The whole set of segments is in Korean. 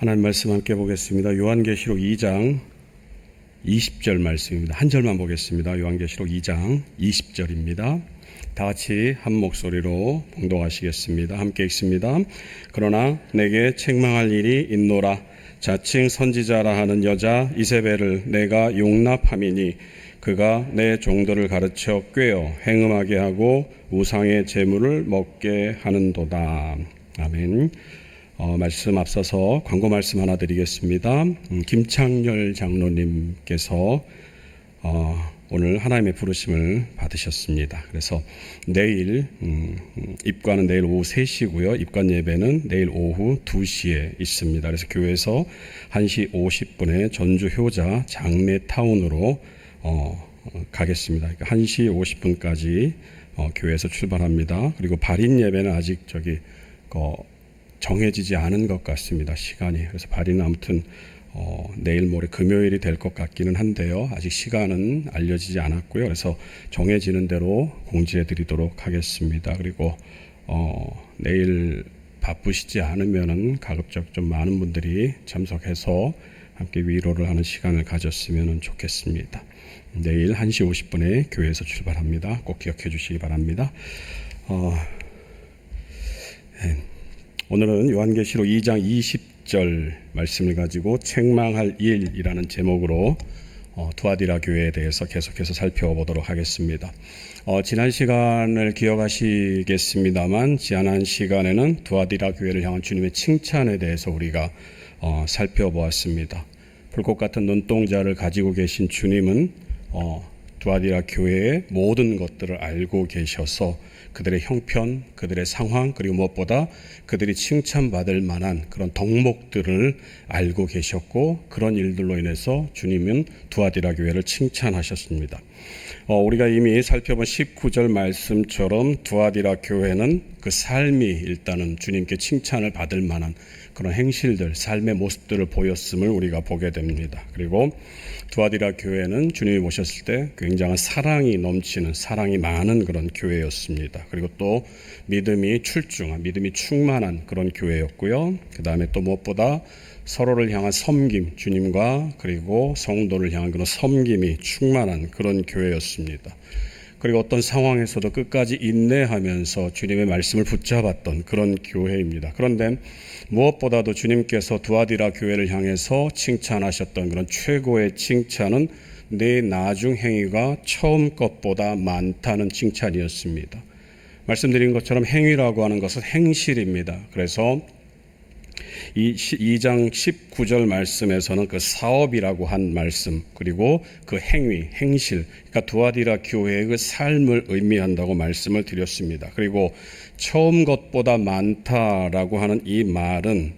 하나님 말씀 함께 보겠습니다. 요한계시록 2장 20절 말씀입니다. 한 절만 보겠습니다. 요한계시록 2장 20절입니다. 다 같이 한 목소리로 봉독하시겠습니다. 함께 읽습니다. 그러나 내게 책망할 일이 있노라. 자칭 선지자라 하는 여자 이세벨을 내가 용납함이니 그가 내 종들을 가르쳐 꾀어 행음하게 하고 우상의 제물을 먹게 하는도다. 아멘. 말씀 앞서서 광고 말씀 하나 드리겠습니다. 김창렬 장로님께서 오늘 하나님의 부르심을 받으셨습니다. 그래서 내일 입관은 내일 오후 3시고요. 입관 예배는 내일 오후 2시에 있습니다. 그래서 교회에서 1시 50분에 전주 효자 장례타운으로 가겠습니다. 그러니까 1시 50분까지 교회에서 출발합니다. 그리고 발인 예배는 아직 정해지지 않은 것 같습니다. 시간이. 그래서 발인은 아무튼 내일 모레 금요일이 될 것 같기는 한데요. 아직 시간은 알려지지 않았고요. 그래서 정해지는 대로 공지해 드리도록 하겠습니다. 그리고 내일 바쁘시지 않으면은 가급적 좀 많은 분들이 참석해서 함께 위로를 하는 시간을 가졌으면 좋겠습니다. 내일 1시 50분에 교회에서 출발합니다. 꼭 기억해 주시기 바랍니다. 오늘은 요한계시록 2장 20절 말씀을 가지고 책망할 일이라는 제목으로 두아디라 교회에 대해서 계속해서 살펴보도록 하겠습니다. 지난 시간을 기억하시겠습니다만 지난 시간에는 두아디라 교회를 향한 주님의 칭찬에 대해서 우리가 살펴보았습니다. 불꽃 같은 눈동자를 가지고 계신 주님은 두아디라 교회의 모든 것들을 알고 계셔서 그들의 형편, 그들의 상황, 그리고 무엇보다 그들이 칭찬받을 만한 그런 덕목들을 알고 계셨고 그런 일들로 인해서 주님은 두아디라 교회를 칭찬하셨습니다. 우리가 이미 살펴본 19절 말씀처럼 두아디라 교회는 그 삶이 일단은 주님께 칭찬을 받을 만한 그런 행실들, 삶의 모습들을 보였음을 우리가 보게 됩니다. 그리고 두아디라 교회는 주님이 모셨을 때 굉장한 사랑이 넘치는, 사랑이 많은 그런 교회였습니다. 그리고 또 믿음이 출중한, 믿음이 충만한 그런 교회였고요. 그 다음에 또 무엇보다 서로를 향한 섬김, 주님과 그리고 성도를 향한 그런 섬김이 충만한 그런 교회였습니다. 그리고 어떤 상황에서도 끝까지 인내하면서 주님의 말씀을 붙잡았던 그런 교회입니다. 그런데 무엇보다도 주님께서 두아디라 교회를 향해서 칭찬하셨던 그런 최고의 칭찬은 내 나중 행위가 처음 것보다 많다는 칭찬이었습니다. 말씀드린 것처럼 행위라고 하는 것은 행실입니다. 그래서 이 2장 19절 말씀에서는 그 사업이라고 한 말씀, 그리고 그 행위, 행실, 그러니까 두아디라 교회의 그 삶을 의미한다고 말씀을 드렸습니다. 그리고 처음 것보다 많다라고 하는 이 말은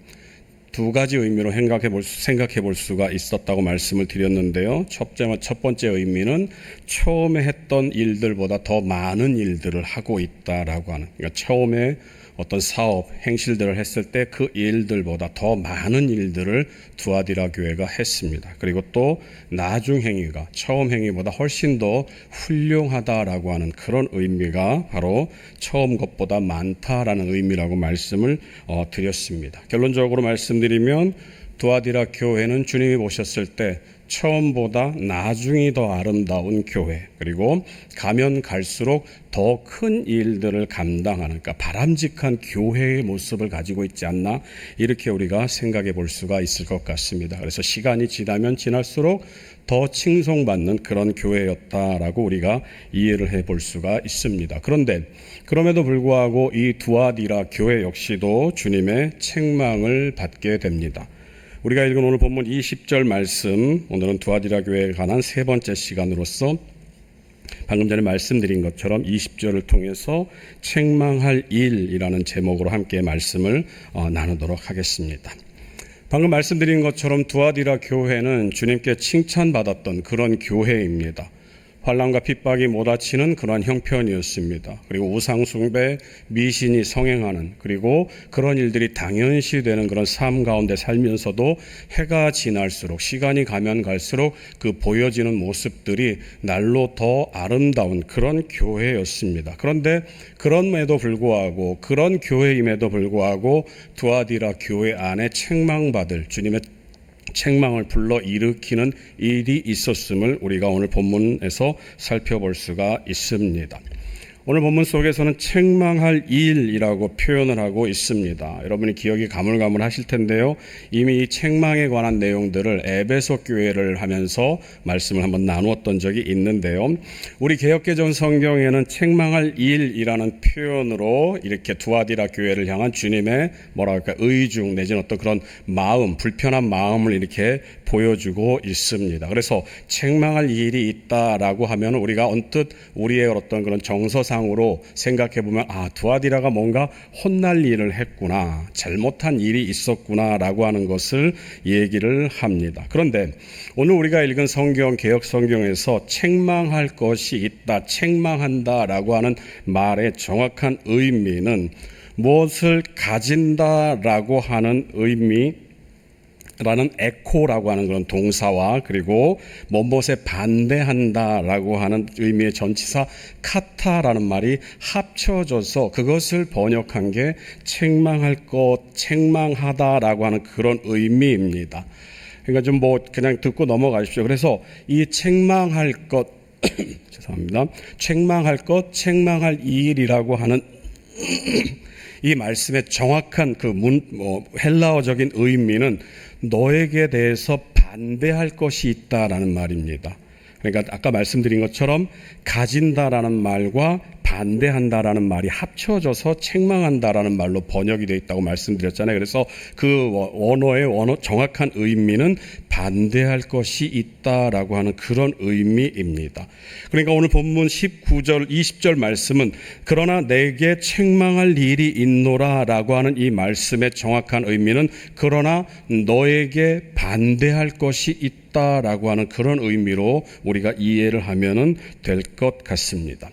두 가지 의미로 생각해 볼 수가 있었다고 말씀을 드렸는데요. 첫 번째 의미는 처음에 했던 일들보다 더 많은 일들을 하고 있다라고 하는, 그러니까 처음에 어떤 사업, 행실들을 했을 때 그 일들보다 더 많은 일들을 두아디라 교회가 했습니다. 그리고 또 나중 행위가 처음 행위보다 훨씬 더 훌륭하다라고 하는 그런 의미가 바로 처음 것보다 많다라는 의미라고 말씀을 드렸습니다. 결론적으로 말씀드리면 두아디라 교회는 주님이 오셨을 때 처음보다 나중이 더 아름다운 교회, 그리고 가면 갈수록 더 큰 일들을 감당하는, 그러니까 바람직한 교회의 모습을 가지고 있지 않나, 이렇게 우리가 생각해 볼 수가 있을 것 같습니다. 그래서 시간이 지나면 지날수록 더 칭송받는 그런 교회였다라고 우리가 이해를 해 볼 수가 있습니다. 그런데 그럼에도 불구하고 이 두아디라 교회 역시도 주님의 책망을 받게 됩니다. 우리가 읽은 오늘 본문 20절 말씀, 오늘은 두아디라 교회에 관한 세 번째 시간으로서 방금 전에 말씀드린 것처럼 20절을 통해서 책망할 일이라는 제목으로 함께 말씀을 나누도록 하겠습니다. 방금 말씀드린 것처럼 두아디라 교회는 주님께 칭찬받았던 그런 교회입니다. 환난과 핍박이 몰아치는 그러한 형편이었습니다. 그리고 우상숭배, 미신이 성행하는, 그리고 그런 일들이 당연시 되는 그런 삶 가운데 살면서도 해가 지날수록, 시간이 가면 갈수록 그 보여지는 모습들이 날로 더 아름다운 그런 교회였습니다. 그런데 그럼에도 불구하고, 그런 교회임에도 불구하고 두아디라 교회 안에 책망받을, 주님의 책망을 불러 일으키는 일이 있었음을 우리가 오늘 본문에서 살펴볼 수가 있습니다. 오늘 본문 속에서는 책망할 일이라고 표현을 하고 있습니다. 여러분이 기억이 가물가물하실 텐데요. 이미 이 책망에 관한 내용들을 에베소 교회를 하면서 말씀을 한번 나누었던 적이 있는데요. 우리 개역개정 성경에는 책망할 일이라는 표현으로 이렇게 두아디라 교회를 향한 주님의 뭐랄까 의중 내지는 어떤 그런 마음, 불편한 마음을 이렇게 보여주고 있습니다. 그래서 책망할 일이 있다라고 하면 우리가 언뜻 우리의 어떤 그런 정서상으로 생각해 보면 두아디라가 뭔가 혼날 일을 했구나, 잘못한 일이 있었구나라고 하는 것을 얘기를 합니다. 그런데 오늘 우리가 읽은 성경, 개역 성경에서 책망할 것이 있다, 책망한다라고 하는 말의 정확한 의미는 무엇을 가진다라고 하는 의미 라는 에코라고 하는 그런 동사와 그리고 무엇에 반대한다라고 하는 의미의 전치사 카타라는 말이 합쳐져서 그것을 번역한 게 책망할 것, 책망하다라고 하는 그런 의미입니다. 그러니까 좀 그냥 듣고 넘어가십시오. 그래서 이 책망할 것 죄송합니다. 책망할 것, 책망할 일이라고 하는 이 말씀의 정확한 헬라어적인 의미는 너에게 대해서 반대할 것이 있다라는 말입니다. 그러니까 아까 말씀드린 것처럼 가진다라는 말과 반대한다라는 말이 합쳐져서 책망한다라는 말로 번역이 되어 있다고 말씀드렸잖아요. 그래서 그 원어의 정확한 의미는 반대할 것이 있다라고 하는 그런 의미입니다. 그러니까 오늘 본문 19절, 20절 말씀은 그러나 내게 책망할 일이 있노라라고 하는 이 말씀의 정확한 의미는 그러나 너에게 반대할 것이 있다라고 하는 그런 의미로 우리가 이해를 하면 될 것 같습니다.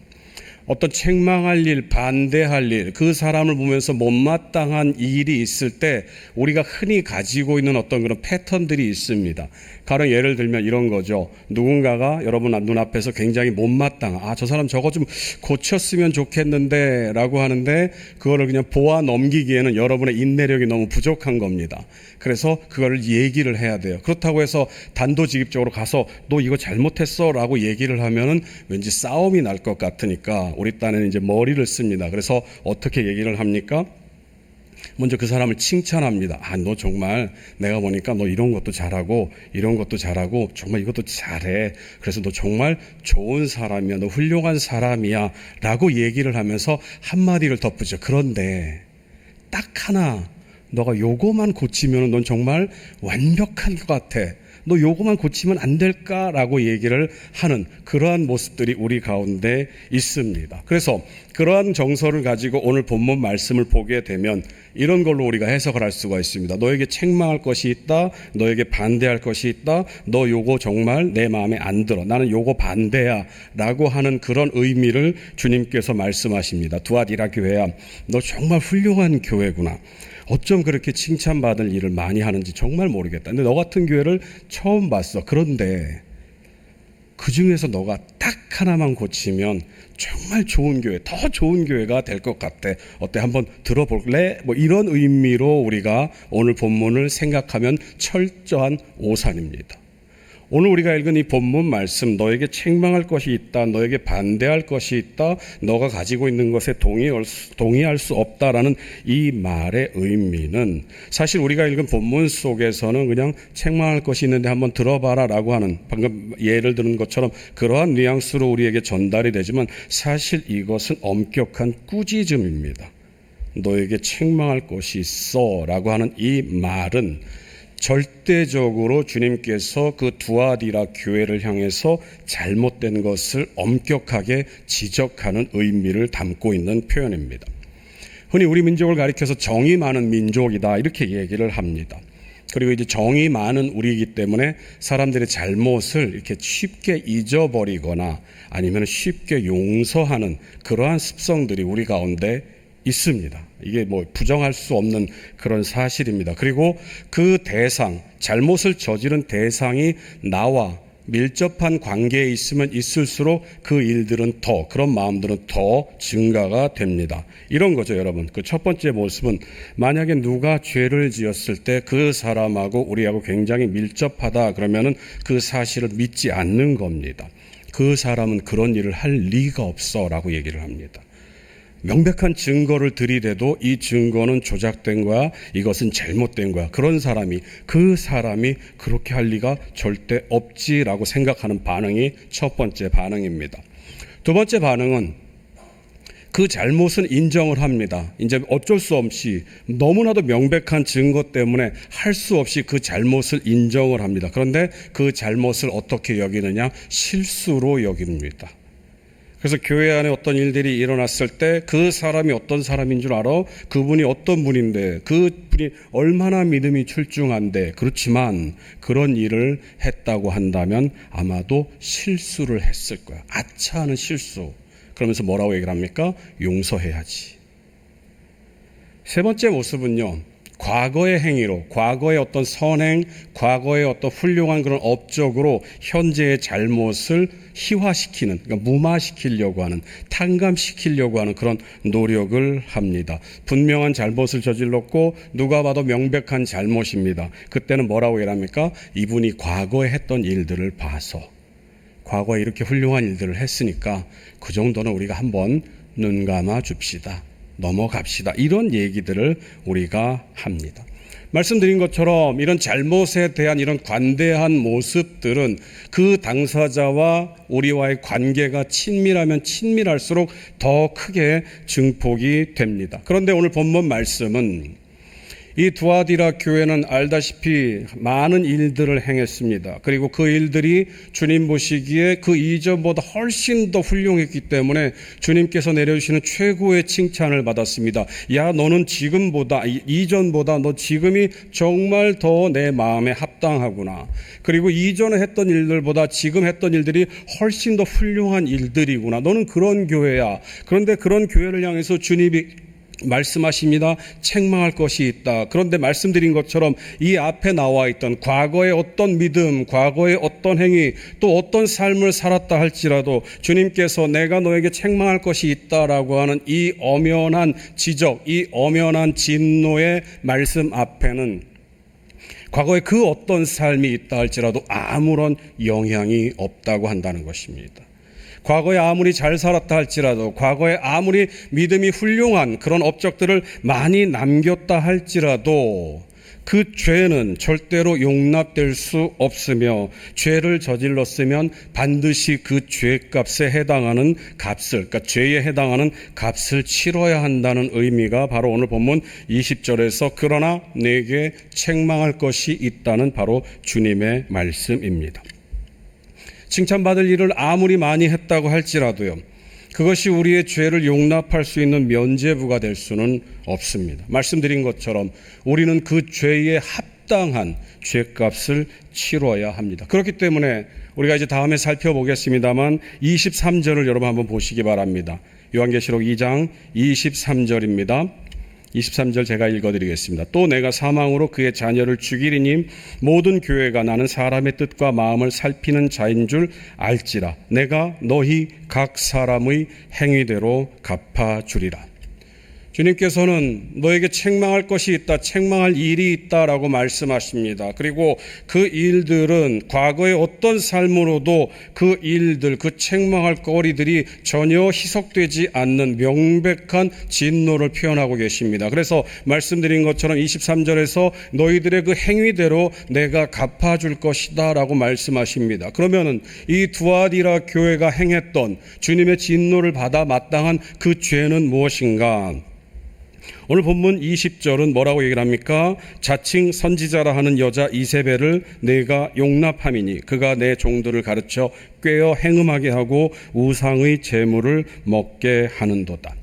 어떤 책망할 일, 반대할 일, 그 사람을 보면서 못마땅한 일이 있을 때 우리가 흔히 가지고 있는 어떤 그런 패턴들이 있습니다. 가령 예를 들면 이런 거죠. 누군가가 여러분 눈앞에서 굉장히 못마땅한, 저 사람 저거 좀 고쳤으면 좋겠는데 라고 하는데 그거를 그냥 보아 넘기기에는 여러분의 인내력이 너무 부족한 겁니다. 그래서 그거를 얘기를 해야 돼요. 그렇다고 해서 단도직입적으로 가서 너 이거 잘못했어 라고 얘기를 하면은 왠지 싸움이 날 것 같으니까 우리 딴에는 이제 머리를 씁니다. 그래서 어떻게 얘기를 합니까? 먼저 그 사람을 칭찬합니다. 너 정말 내가 보니까 너 이런 것도 잘하고 이런 것도 잘하고 정말 이것도 잘해. 그래서 너 정말 좋은 사람이야. 너 훌륭한 사람이야. 라고 얘기를 하면서 한마디를 덧붙여. 그런데 딱 하나 너가 요거만 고치면 넌 정말 완벽한 것 같아. 너 요거만 고치면 안 될까라고 얘기를 하는 그러한 모습들이 우리 가운데 있습니다. 그래서 그러한 정서를 가지고 오늘 본문 말씀을 보게 되면 이런 걸로 우리가 해석을 할 수가 있습니다. 너에게 책망할 것이 있다. 너에게 반대할 것이 있다. 너 요거 정말 내 마음에 안 들어. 나는 요거 반대야. 라고 하는 그런 의미를 주님께서 말씀하십니다. 두아디라 교회야. 너 정말 훌륭한 교회구나. 어쩜 그렇게 칭찬받을 일을 많이 하는지 정말 모르겠다. 근데 너 같은 교회를 처음 봤어. 그런데 그 중에서 너가 딱 하나만 고치면 정말 좋은 교회, 더 좋은 교회가 될 것 같아. 어때? 한번 들어볼래? 이런 의미로 우리가 오늘 본문을 생각하면 철저한 오산입니다. 오늘 우리가 읽은 이 본문 말씀, 너에게 책망할 것이 있다, 너에게 반대할 것이 있다, 너가 가지고 있는 것에 동의할 수 없다라는 이 말의 의미는 사실 우리가 읽은 본문 속에서는 그냥 책망할 것이 있는데 한번 들어봐라 라고 하는 방금 예를 드는 것처럼 그러한 뉘앙스로 우리에게 전달이 되지만 사실 이것은 엄격한 꾸짖음입니다. 너에게 책망할 것이 있어 라고 하는 이 말은 절대적으로 주님께서 그 두아디라 교회를 향해서 잘못된 것을 엄격하게 지적하는 의미를 담고 있는 표현입니다. 흔히 우리 민족을 가리켜서 정이 많은 민족이다 이렇게 얘기를 합니다. 그리고 이제 정이 많은 우리이기 때문에 사람들의 잘못을 이렇게 쉽게 잊어버리거나 아니면 쉽게 용서하는 그러한 습성들이 우리 가운데 있습니다. 이게 뭐 부정할 수 없는 그런 사실입니다. 그리고 그 대상, 잘못을 저지른 대상이 나와 밀접한 관계에 있으면 있을수록 그 일들은 더, 그런 마음들은 더 증가가 됩니다. 이런 거죠, 여러분. 그 첫 번째 모습은 만약에 누가 죄를 지었을 때 그 사람하고 우리하고 굉장히 밀접하다 그러면은 그 사실을 믿지 않는 겁니다. 그 사람은 그런 일을 할 리가 없어 라고 얘기를 합니다. 명백한 증거를 들이대도 이 증거는 조작된 거야, 이것은 잘못된 거야. 그런 사람이, 그 사람이 그렇게 할 리가 절대 없지라고 생각하는 반응이 첫 번째 반응입니다. 두 번째 반응은 그 잘못은 인정을 합니다. 이제 어쩔 수 없이 너무나도 명백한 증거 때문에 할 수 없이 그 잘못을 인정을 합니다. 그런데 그 잘못을 어떻게 여기느냐? 실수로 여깁니다. 그래서 교회 안에 어떤 일들이 일어났을 때 그 사람이 어떤 사람인 줄 알아? 그분이 어떤 분인데, 그분이 얼마나 믿음이 출중한데, 그렇지만 그런 일을 했다고 한다면 아마도 실수를 했을 거야. 아차하는 실수. 그러면서 뭐라고 얘기를 합니까? 용서해야지. 세 번째 모습은요, 과거의 행위로, 과거의 어떤 선행, 과거의 어떤 훌륭한 그런 업적으로 현재의 잘못을 희화시키는, 그러니까 무마시키려고 하는, 탕감시키려고 하는 그런 노력을 합니다. 분명한 잘못을 저질렀고 누가 봐도 명백한 잘못입니다. 그때는 뭐라고 얘기합니까? 이분이 과거에 했던 일들을 봐서, 과거에 이렇게 훌륭한 일들을 했으니까 그 정도는 우리가 한번 눈 감아 줍시다. 넘어갑시다. 이런 얘기들을 우리가 합니다. 말씀드린 것처럼 이런 잘못에 대한 이런 관대한 모습들은 그 당사자와 우리와의 관계가 친밀하면 친밀할수록 더 크게 증폭이 됩니다. 그런데 오늘 본문 말씀은 이 두아디라 교회는 알다시피 많은 일들을 행했습니다. 그리고 그 일들이 주님 보시기에 그 이전보다 훨씬 더 훌륭했기 때문에 주님께서 내려주시는 최고의 칭찬을 받았습니다. 야, 너는 지금보다, 이전보다 너 지금이 정말 더 내 마음에 합당하구나. 그리고 이전에 했던 일들보다 지금 했던 일들이 훨씬 더 훌륭한 일들이구나. 너는 그런 교회야. 그런데 그런 교회를 향해서 주님이 말씀하십니다. 책망할 것이 있다. 그런데 말씀드린 것처럼 이 앞에 나와 있던 과거의 어떤 믿음, 과거의 어떤 행위, 또 어떤 삶을 살았다 할지라도 주님께서 내가 너에게 책망할 것이 있다라고 하는 이 엄연한 지적, 이 엄연한 진노의 말씀 앞에는 과거에 그 어떤 삶이 있다 할지라도 아무런 영향이 없다고 한다는 것입니다. 과거에 아무리 잘 살았다 할지라도, 과거에 아무리 믿음이 훌륭한 그런 업적들을 많이 남겼다 할지라도 그 죄는 절대로 용납될 수 없으며, 죄를 저질렀으면 반드시 그 죄값에 해당하는 값을, 그러니까 죄에 해당하는 값을 치러야 한다는 의미가 바로 오늘 본문 20절에서 그러나 내게 책망할 것이 있다는 바로 주님의 말씀입니다. 칭찬받을 일을 아무리 많이 했다고 할지라도요, 그것이 우리의 죄를 용납할 수 있는 면죄부가 될 수는 없습니다. 말씀드린 것처럼 우리는 그 죄에 합당한 죄값을 치러야 합니다. 그렇기 때문에 우리가 이제 다음에 살펴보겠습니다만 23절을 여러분 한번 보시기 바랍니다. 요한계시록 2장 23절입니다. 23절 제가 읽어드리겠습니다. 또 내가 사망으로 그의 자녀를 죽이리니 모든 교회가 나는 사람의 뜻과 마음을 살피는 자인 줄 알지라. 내가 너희 각 사람의 행위대로 갚아주리라. 주님께서는 너에게 책망할 것이 있다, 책망할 일이 있다라고 말씀하십니다. 그리고 그 일들은 과거의 어떤 삶으로도 그 일들, 그 책망할 거리들이 전혀 희석되지 않는 명백한 진노를 표현하고 계십니다. 그래서 말씀드린 것처럼 23절에서 너희들의 그 행위대로 내가 갚아줄 것이다 라고 말씀하십니다. 그러면은 이 두아디라 교회가 행했던 주님의 진노를 받아 마땅한 그 죄는 무엇인가? 오늘 본문 20절은 뭐라고 얘기를 합니까? 자칭 선지자라 하는 여자 이세벨을 내가 용납함이니 그가 내 종들을 가르쳐 꾀어 행음하게 하고 우상의 제물을 먹게 하는도다.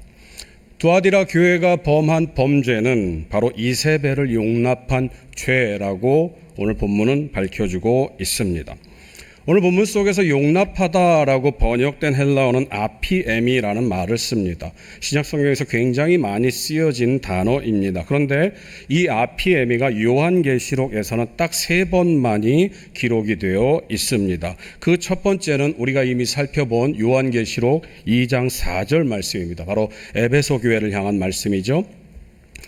두아디라 교회가 범한 범죄는 바로 이세벨을 용납한 죄라고 오늘 본문은 밝혀주고 있습니다. 오늘 본문 속에서 용납하다라고 번역된 헬라어는 아피에미라는 말을 씁니다. 신약성경에서 굉장히 많이 쓰여진 단어입니다. 그런데 이 아피에미가 요한계시록에서는 딱 3번만이 기록이 되어 있습니다. 그 첫 번째는 우리가 이미 살펴본 요한계시록 2장 4절 말씀입니다. 바로 에베소 교회를 향한 말씀이죠.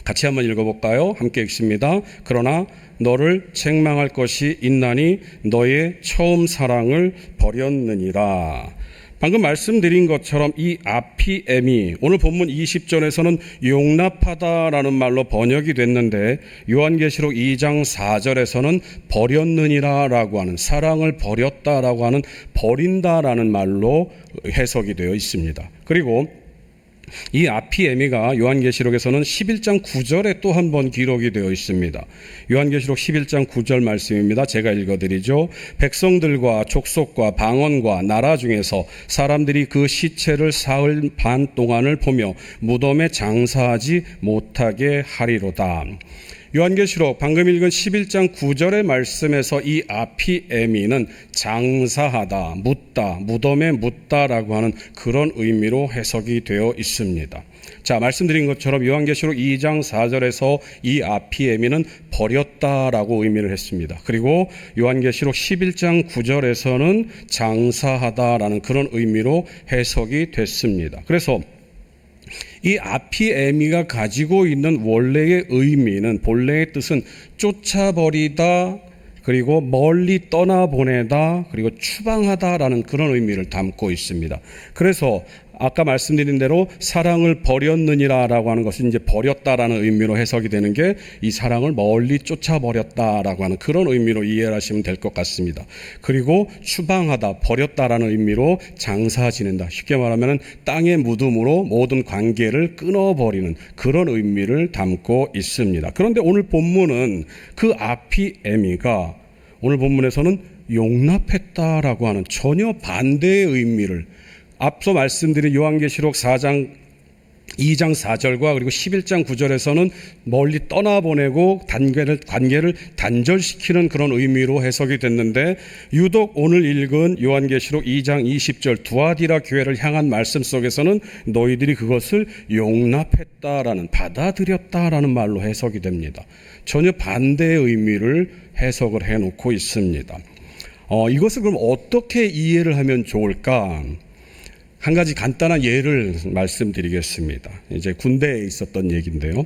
같이 한번 읽어볼까요? 함께 읽습니다. 그러나 너를 책망할 것이 있나니 너의 처음 사랑을 버렸느니라. 방금 말씀드린 것처럼 이 아피엠이 오늘 본문 20절에서는 용납하다라는 말로 번역이 됐는데 요한계시록 2장 4절에서는 버렸느니라라고 하는, 사랑을 버렸다라고 하는, 버린다라는 말로 해석이 되어 있습니다. 그리고 이 아피에미가 요한계시록에서는 11장 9절에 또 한 번 기록이 되어 있습니다. 요한계시록 11장 9절 말씀입니다. 제가 읽어드리죠. 백성들과 족속과 방언과 나라 중에서 사람들이 그 시체를 사흘 반 동안을 보며 무덤에 장사하지 못하게 하리로다. 요한계시록 방금 읽은 11장 9절의 말씀에서 이 아피에미는 장사하다, 묻다, 무덤에 묻다라고 하는 그런 의미로 해석이 되어 있습니다. 자, 말씀드린 것처럼 요한계시록 2장 4절에서 이 아피에미는 버렸다라고 의미를 했습니다. 그리고 요한계시록 11장 9절에서는 장사하다라는 그런 의미로 해석이 됐습니다. 그래서 이 아피에미가 가지고 있는 원래의 의미는, 본래의 뜻은 쫓아버리다, 그리고 멀리 떠나보내다, 그리고 추방하다라는 그런 의미를 담고 있습니다. 그래서 아까 말씀드린 대로 사랑을 버렸느니라라고 하는 것은 이제 버렸다라는 의미로 해석이 되는 게 이 사랑을 멀리 쫓아버렸다라고 하는 그런 의미로 이해를 하시면 될 것 같습니다. 그리고 추방하다, 버렸다라는 의미로 장사 지낸다. 쉽게 말하면 땅의 무덤으로 모든 관계를 끊어버리는 그런 의미를 담고 있습니다. 그런데 오늘 본문은 그 아피에미가 오늘 본문에서는 용납했다라고 하는 전혀 반대의 의미를, 앞서 말씀드린 요한계시록 2장 4절과 그리고 11장 9절에서는 멀리 떠나보내고 관계를 단절시키는 그런 의미로 해석이 됐는데, 유독 오늘 읽은 요한계시록 2장 20절 두아디라 교회를 향한 말씀 속에서는 너희들이 그것을 용납했다라는, 받아들였다라는 말로 해석이 됩니다. 전혀 반대의 의미를 해석을 해놓고 있습니다. 이것을 그럼 어떻게 이해를 하면 좋을까? 한 가지 간단한 예를 말씀드리겠습니다. 이제 군대에 있었던 얘기인데요.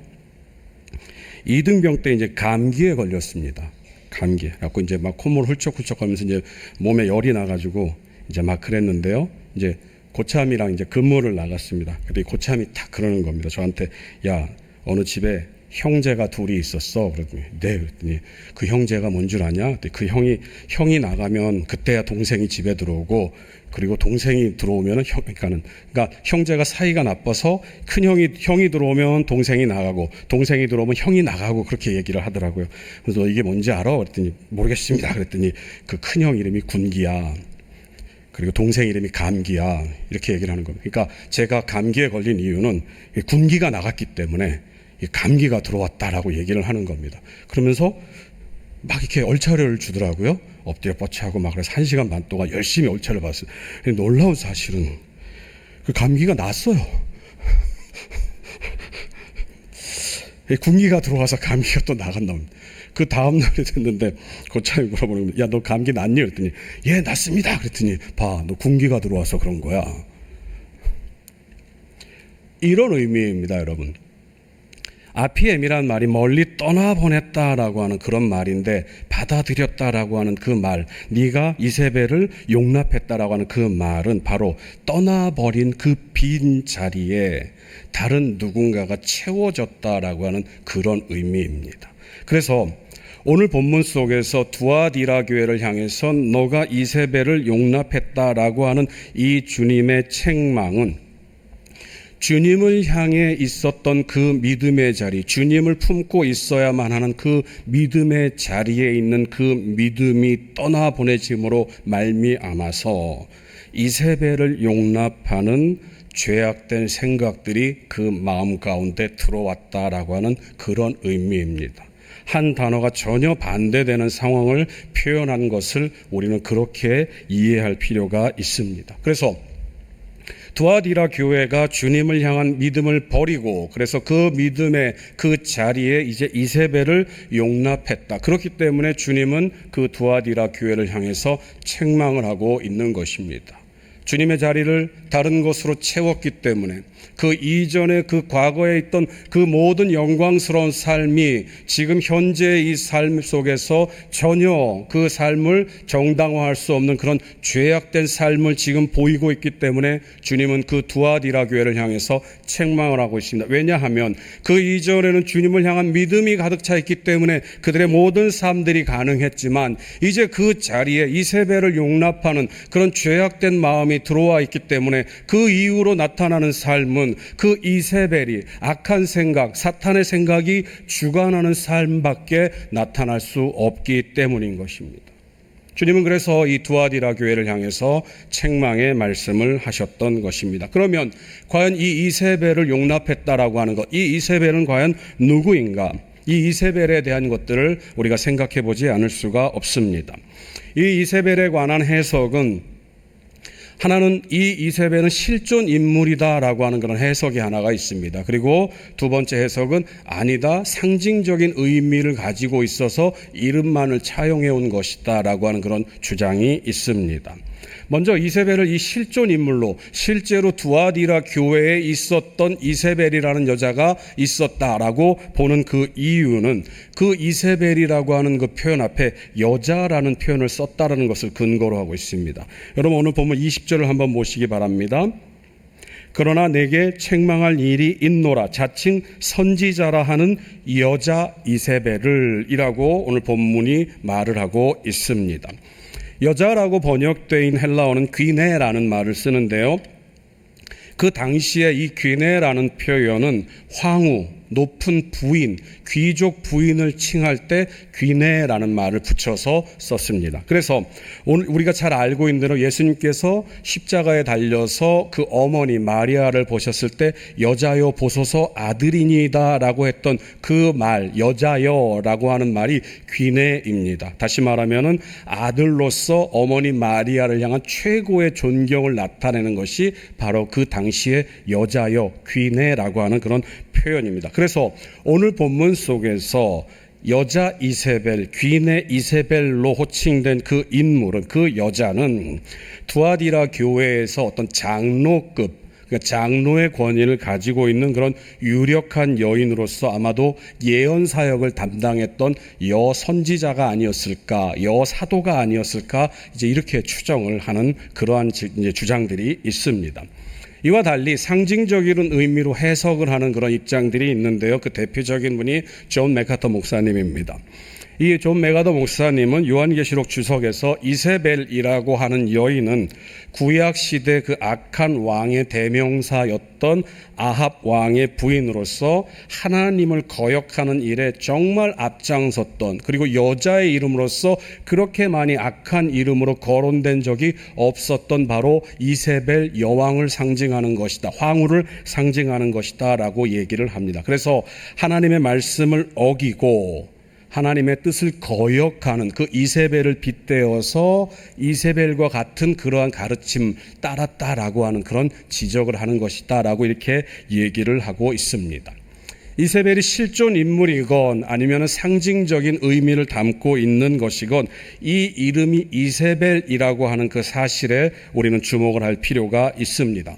이등병 때 이제 감기에 걸렸습니다. 감기. 그래갖고 이제 막 콧물 훌쩍훌쩍 하면서 이제 몸에 열이 나가지고 이제 막 그랬는데요. 이제 고참이랑 이제 근무를 나갔습니다. 근데 고참이 딱 그러는 겁니다. 저한테, 야, 어느 집에 형제가 둘이 있었어. 그랬더니, 네. 그랬더니, 그 형제가 뭔 줄 아냐? 그 형이 나가면 그때야 동생이 집에 들어오고, 그리고 동생이 들어오면은 그러니까 형제가 사이가 나빠서 큰 형이 들어오면 동생이 나가고, 동생이 들어오면 형이 나가고, 그렇게 얘기를 하더라고요. 그래서 너 이게 뭔지 알아? 그랬더니 모르겠습니다. 그랬더니 그 큰 형 이름이 군기야. 그리고 동생 이름이 감기야. 이렇게 얘기를 하는 겁니다. 그러니까 제가 감기에 걸린 이유는 군기가 나갔기 때문에 감기가 들어왔다라고 얘기를 하는 겁니다. 그러면서 막 이렇게 얼차려를 주더라고요. 엎드려 뻗쳐하고 막, 그래서 1시간 반 동안 열심히 얼차려 봤어요. 놀라운 사실은 그 감기가 났어요. 군기가 들어와서 감기가 또 나갔나 봅니다. 그 다음 날이 됐는데 고참이 물어보는 겁니다. 야, 너 감기 났니? 그랬더니, 예, 났습니다. 그랬더니, 봐, 너 군기가 들어와서 그런 거야. 이런 의미입니다, 여러분. 아피엠이라는 말이 멀리 떠나보냈다라고 하는 그런 말인데, 받아들였다라고 하는 그 말, 네가 이세벨을 용납했다라고 하는 그 말은 바로 떠나버린 그 빈 자리에 다른 누군가가 채워졌다라고 하는 그런 의미입니다. 그래서 오늘 본문 속에서 두아디라 교회를 향해서 너가 이세벨을 용납했다라고 하는 이 주님의 책망은 주님을 향해 있었던 그 믿음의 자리, 주님을 품고 있어야만 하는 그 믿음의 자리에 있는 그 믿음이 떠나보내짐으로 말미암아서 이세벨을 용납하는 죄악된 생각들이 그 마음 가운데 들어왔다라고 하는 그런 의미입니다. 한 단어가 전혀 반대되는 상황을 표현한 것을 우리는 그렇게 이해할 필요가 있습니다. 그래서 두아디라 교회가 주님을 향한 믿음을 버리고 그래서 그 믿음의 그 자리에 이제 이세벨을 용납했다. 그렇기 때문에 주님은 그 두아디라 교회를 향해서 책망을 하고 있는 것입니다. 주님의 자리를 다른 것으로 채웠기 때문에 그 이전에 그 과거에 있던 그 모든 영광스러운 삶이 지금 현재의 이 삶 속에서 전혀 그 삶을 정당화할 수 없는 그런 죄악된 삶을 지금 보이고 있기 때문에 주님은 그 두아디라 교회를 향해서 책망을 하고 있습니다. 왜냐하면 그 이전에는 주님을 향한 믿음이 가득 차 있기 때문에 그들의 모든 삶들이 가능했지만 이제 그 자리에 이세벨을 용납하는 그런 죄악된 마음이 들어와 있기 때문에 그 이후로 나타나는 삶은 그 이세벨이 악한 생각, 사탄의 생각이 주관하는 삶밖에 나타날 수 없기 때문인 것입니다. 주님은 그래서 이 두아디라 교회를 향해서 책망의 말씀을 하셨던 것입니다. 그러면 과연 이 이세벨을 용납했다라고 하는 것, 이 이세벨은 과연 누구인가? 이 이세벨에 대한 것들을 우리가 생각해 보지 않을 수가 없습니다. 이 이세벨에 관한 해석은 하나는 이 이세벨은 실존 인물이다라고 하는 그런 해석이 하나가 있습니다. 그리고 두 번째 해석은 아니다, 상징적인 의미를 가지고 있어서 이름만을 차용해 온 것이다라고 하는 그런 주장이 있습니다. 먼저 이세벨을 이 실존 인물로 실제로 두아디라 교회에 있었던 이세벨이라는 여자가 있었다라고 보는 그 이유는 그 이세벨이라고 하는 그 표현 앞에 여자라는 표현을 썼다라는 것을 근거로 하고 있습니다. 여러분 오늘 보면 20절을 한번 보시기 바랍니다. 그러나 내게 책망할 일이 있노라 자칭 선지자라 하는 여자 이세벨을 이라고 오늘 본문이 말을 하고 있습니다. 여자라고 번역된 헬라어는 귀네라는 말을 쓰는데요. 그 당시에 이 귀네라는 표현은 황후, 높은 부인, 귀족 부인을 칭할 때 귀네라는 말을 붙여서 썼습니다. 그래서 오늘 우리가 잘 알고 있는 대로 예수님께서 십자가에 달려서 그 어머니 마리아를 보셨을 때 여자여 보소서 아들이니이다 라고 했던 그 말, 여자여라고 하는 말이 귀네입니다. 다시 말하면은 아들로서 어머니 마리아를 향한 최고의 존경을 나타내는 것이 바로 그 당시의 여자여, 귀네라고 하는 그런 표현입니다. 그래서 오늘 본문 속에서 여자 이세벨, 귀네 이세벨로 호칭된 그 인물은, 그 여자는 두아디라 교회에서 어떤 장로급, 그러니까 장로의 권위를 가지고 있는 그런 유력한 여인으로서 아마도 예언 사역을 담당했던 여선지자가 아니었을까, 여사도가 아니었을까, 이제 이렇게 추정을 하는 그러한 이제 주장들이 있습니다. 이와 달리 상징적인 의미로 해석을 하는 그런 입장들이 있는데요. 그 대표적인 분이 존 맥카터 목사님입니다. 이 존 맥카터 목사님은 요한계시록 주석에서 이세벨이라고 하는 여인은 구약시대 그 악한 왕의 대명사였던 아합 왕의 부인으로서 하나님을 거역하는 일에 정말 앞장섰던, 그리고 여자의 이름으로서 그렇게 많이 악한 이름으로 거론된 적이 없었던 바로 이세벨 여왕을 상징하는 것이다, 황후를 상징하는 것이다 라고 얘기를 합니다. 그래서 하나님의 말씀을 어기고 하나님의 뜻을 거역하는 그 이세벨을 빗대어서 이세벨과 같은 그러한 가르침 따랐다라고 하는 그런 지적을 하는 것이다 라고 이렇게 얘기를 하고 있습니다. 이세벨이 실존 인물이건 아니면 상징적인 의미를 담고 있는 것이건 이 이름이 이세벨이라고 하는 그 사실에 우리는 주목을 할 필요가 있습니다.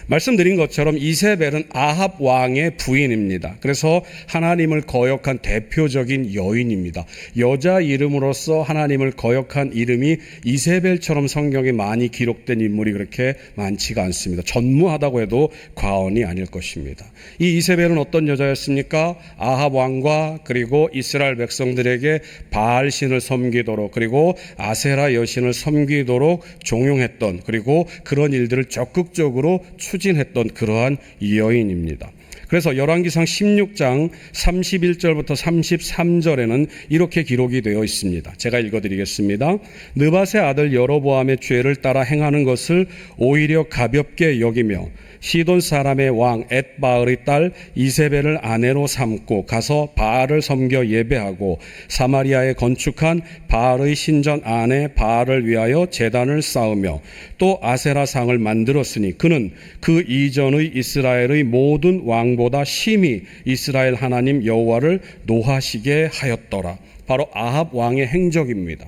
말씀드린 것처럼 이세벨은 아합 왕의 부인입니다. 그래서 하나님을 거역한 대표적인 여인입니다. 여자 이름으로서 하나님을 거역한 이름이 이세벨처럼 성경에 많이 기록된 인물이 그렇게 많지가 않습니다. 전무하다고 해도 과언이 아닐 것입니다. 이 이세벨은 어떤 여자였습니까? 아합 왕과 그리고 이스라엘 백성들에게 바알신을 섬기도록, 그리고 아세라 여신을 섬기도록 종용했던, 그리고 그런 일들을 적극적으로 추진했던 그러한 여인입니다. 그래서 열왕기상 16장 31절부터 33절에는 이렇게 기록이 되어 있습니다. 제가 읽어드리겠습니다. 느밧의 아들 여로보암의 죄를 따라 행하는 것을 오히려 가볍게 여기며 시돈 사람의 왕 엣바을의 딸 이세벨을 아내로 삼고 가서 바알을 섬겨 예배하고 사마리아에 건축한 바알의 신전 안에 바알을 위하여 제단을 쌓으며 또 아세라상을 만들었으니 그는 그 이전의 이스라엘의 모든 왕보다 심히 이스라엘 하나님 여호와를 노하시게 하였더라. 바로 아합 왕의 행적입니다.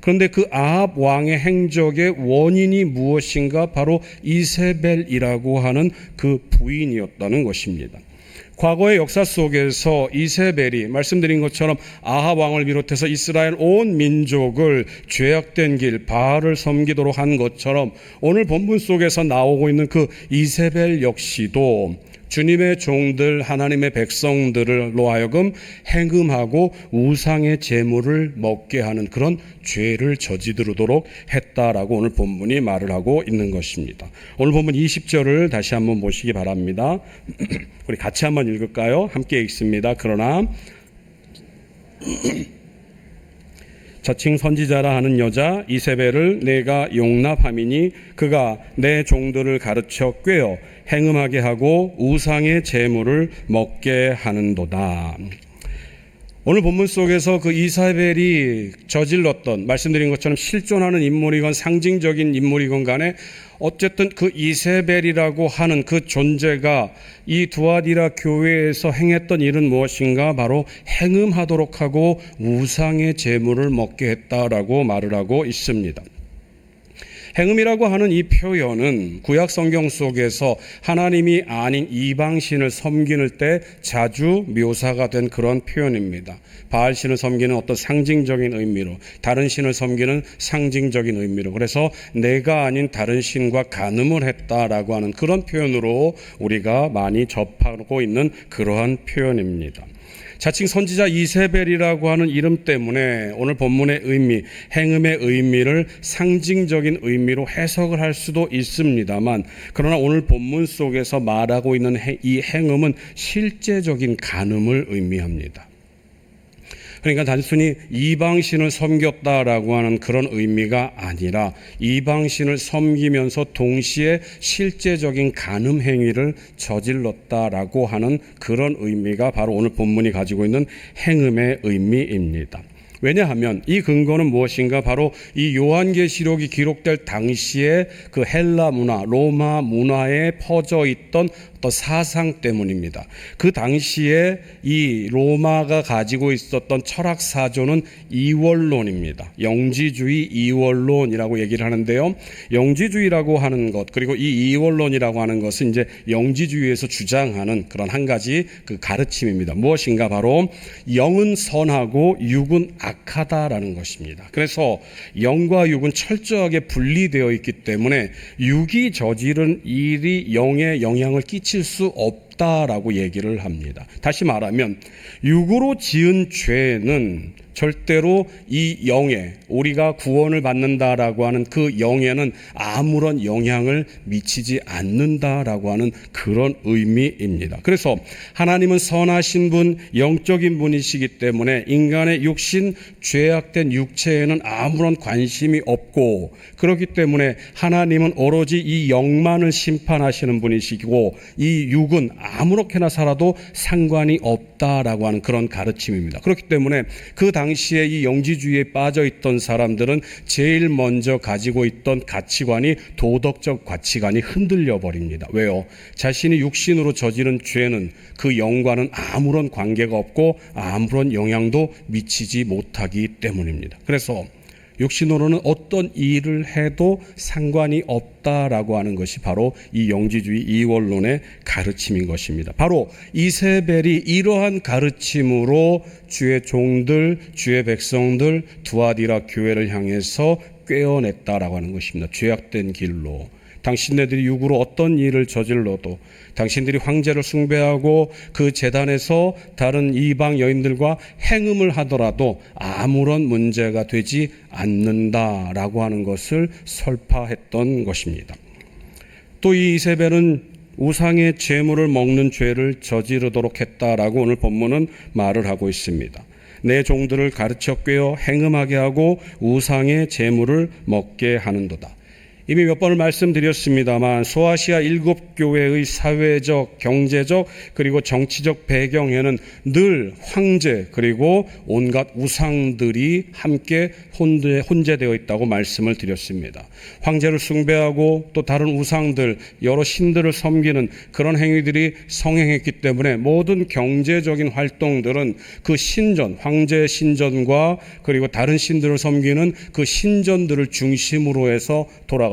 그런데 그 아합 왕의 행적의 원인이 무엇인가? 바로 이세벨이라고 하는 그 부인이었다는 것입니다. 과거의 역사 속에서 이세벨이 말씀드린 것처럼 아합 왕을 비롯해서 이스라엘 온 민족을 죄악된 길 바알을 섬기도록 한 것처럼 오늘 본문 속에서 나오고 있는 그 이세벨 역시도 주님의 종들 하나님의 백성들로 하여금 행음하고 우상의 제물을 먹게 하는 그런 죄를 저지르도록 했다라고 오늘 본문이 말을 하고 있는 것입니다. 오늘 본문 20절을 다시 한번 보시기 바랍니다. 우리 같이 한번 읽을까요? 함께 읽습니다. 그러나 자칭 선지자라 하는 여자 이세벨을 내가 용납함이니 그가 내 종들을 가르쳐 꾀어 행음하게 하고 우상의 제물을 먹게 하는도다. 오늘 본문 속에서 그 이세벨이 저질렀던 말씀드린 것처럼 실존하는 인물이건 상징적인 인물이건 간에 어쨌든 그 이세벨이라고 하는 그 존재가 이 두아디라 교회에서 행했던 일은 무엇인가? 바로 행음하도록 하고 우상의 제물을 먹게 했다라고 말을 하고 있습니다. 행음이라고 하는 이 표현은 구약 성경 속에서 하나님이 아닌 이방신을 섬기는 때 자주 묘사가 된 그런 표현입니다. 바알 신을 섬기는 어떤 상징적인 의미로, 다른 신을 섬기는 상징적인 의미로, 그래서 내가 아닌 다른 신과 간음을 했다라고 하는 그런 표현으로 우리가 많이 접하고 있는 그러한 표현입니다. 자칭 선지자 이세벨이라고 하는 이름 때문에 오늘 본문의 의미, 행음의 의미를 상징적인 의미로 해석을 할 수도 있습니다만, 그러나 오늘 본문 속에서 말하고 있는 이 행음은 실제적인 간음을 의미합니다. 그러니까 단순히 이방신을 섬겼다라고 하는 그런 의미가 아니라 이방신을 섬기면서 동시에 실제적인 간음 행위를 저질렀다라고 하는 그런 의미가 바로 오늘 본문이 가지고 있는 행음의 의미입니다. 왜냐하면 이 근거는 무엇인가? 바로 이 요한계시록이 기록될 당시에 그 헬라 문화, 로마 문화에 퍼져 있던 어떤 사상 때문입니다. 그 당시에 이 로마가 가지고 있었던 철학 사조는 이원론입니다. 영지주의 이원론이라고 얘기를 하는데요. 영지주의라고 하는 것, 그리고 이 이원론이라고 하는 것은 이제 영지주의에서 주장하는 그런 한 가지 그 가르침입니다. 무엇인가? 바로 영은 선하고 육은 악하다라는 것입니다. 그래서 영과 육은 철저하게 분리되어 있기 때문에 육이 저지른 일이 영에 영향을 끼칠 수 없다라고 얘기를 합니다. 다시 말하면 육으로 지은 죄는 절대로 이 영에, 우리가 구원을 받는다라고 하는 그 영에는 아무런 영향을 미치지 않는다라고 하는 그런 의미입니다. 그래서 하나님은 선하신 분, 영적인 분이시기 때문에 인간의 육신, 죄악된 육체에는 아무런 관심이 없고, 그렇기 때문에 하나님은 오로지 이 영만을 심판하시는 분이시고 이 육은 아무렇게나 살아도 상관이 없다라고 하는 그런 가르침입니다. 그렇기 때문에 그 당시에 이 영지주의에 빠져 있던 사람들은 제일 먼저 가지고 있던 가치관이 도덕적 가치관이 흔들려 버립니다. 왜요? 자신이 육신으로 저지른 죄는 그 영과는 아무런 관계가 없고 아무런 영향도 미치지 못하기 때문입니다. 그래서 육신으로는 어떤 일을 해도 상관이 없다라고 하는 것이 바로 이 영지주의 이원론의 가르침인 것입니다. 바로 이세벨이 이러한 가르침으로 주의 종들, 주의 백성들, 두아디라 교회를 향해서 꿰어냈다라고 하는 것입니다. 죄악된 길로. 당신네들이 육으로 어떤 일을 저질러도, 당신들이 황제를 숭배하고 그 제단에서 다른 이방 여인들과 행음을 하더라도 아무런 문제가 되지 않는다라고 하는 것을 설파했던 것입니다. 또 이 이세벨은 우상의 제물을 먹는 죄를 저지르도록 했다라고 오늘 본문은 말을 하고 있습니다. 내 종들을 가르쳐 꿰어 행음하게 하고 우상의 제물을 먹게 하는도다. 이미 몇 번을 말씀드렸습니다만 소아시아 7교회의 사회적, 경제적 그리고 정치적 배경에는 늘 황제 그리고 온갖 우상들이 함께 혼재되어 있다고 말씀을 드렸습니다. 황제를 숭배하고 또 다른 우상들, 여러 신들을 섬기는 그런 행위들이 성행했기 때문에 모든 경제적인 활동들은 그 신전, 황제의 신전과 그리고 다른 신들을 섬기는 그 신전들을 중심으로 해서 돌아갔습니다.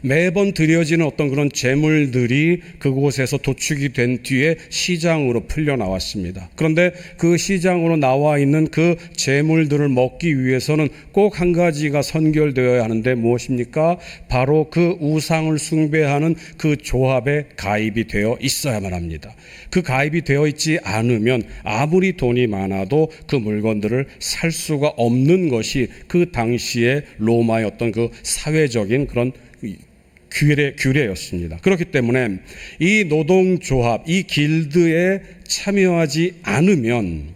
매번 드려지는 어떤 그런 재물들이 그곳에서 도축이 된 뒤에 시장으로 풀려 나왔습니다. 그런데 그 시장으로 나와 있는 그 재물들을 먹기 위해서는 꼭 한 가지가 선결되어야 하는데 무엇입니까? 바로 그 우상을 숭배하는 그 조합에 가입이 되어 있어야만 합니다. 그 가입이 되어 있지 않으면 아무리 돈이 많아도 그 물건들을 살 수가 없는 것이 그 당시에 로마의 어떤 그 사회적인 그런 규례였습니다. 그렇기 때문에 이 노동조합, 이 길드에 참여하지 않으면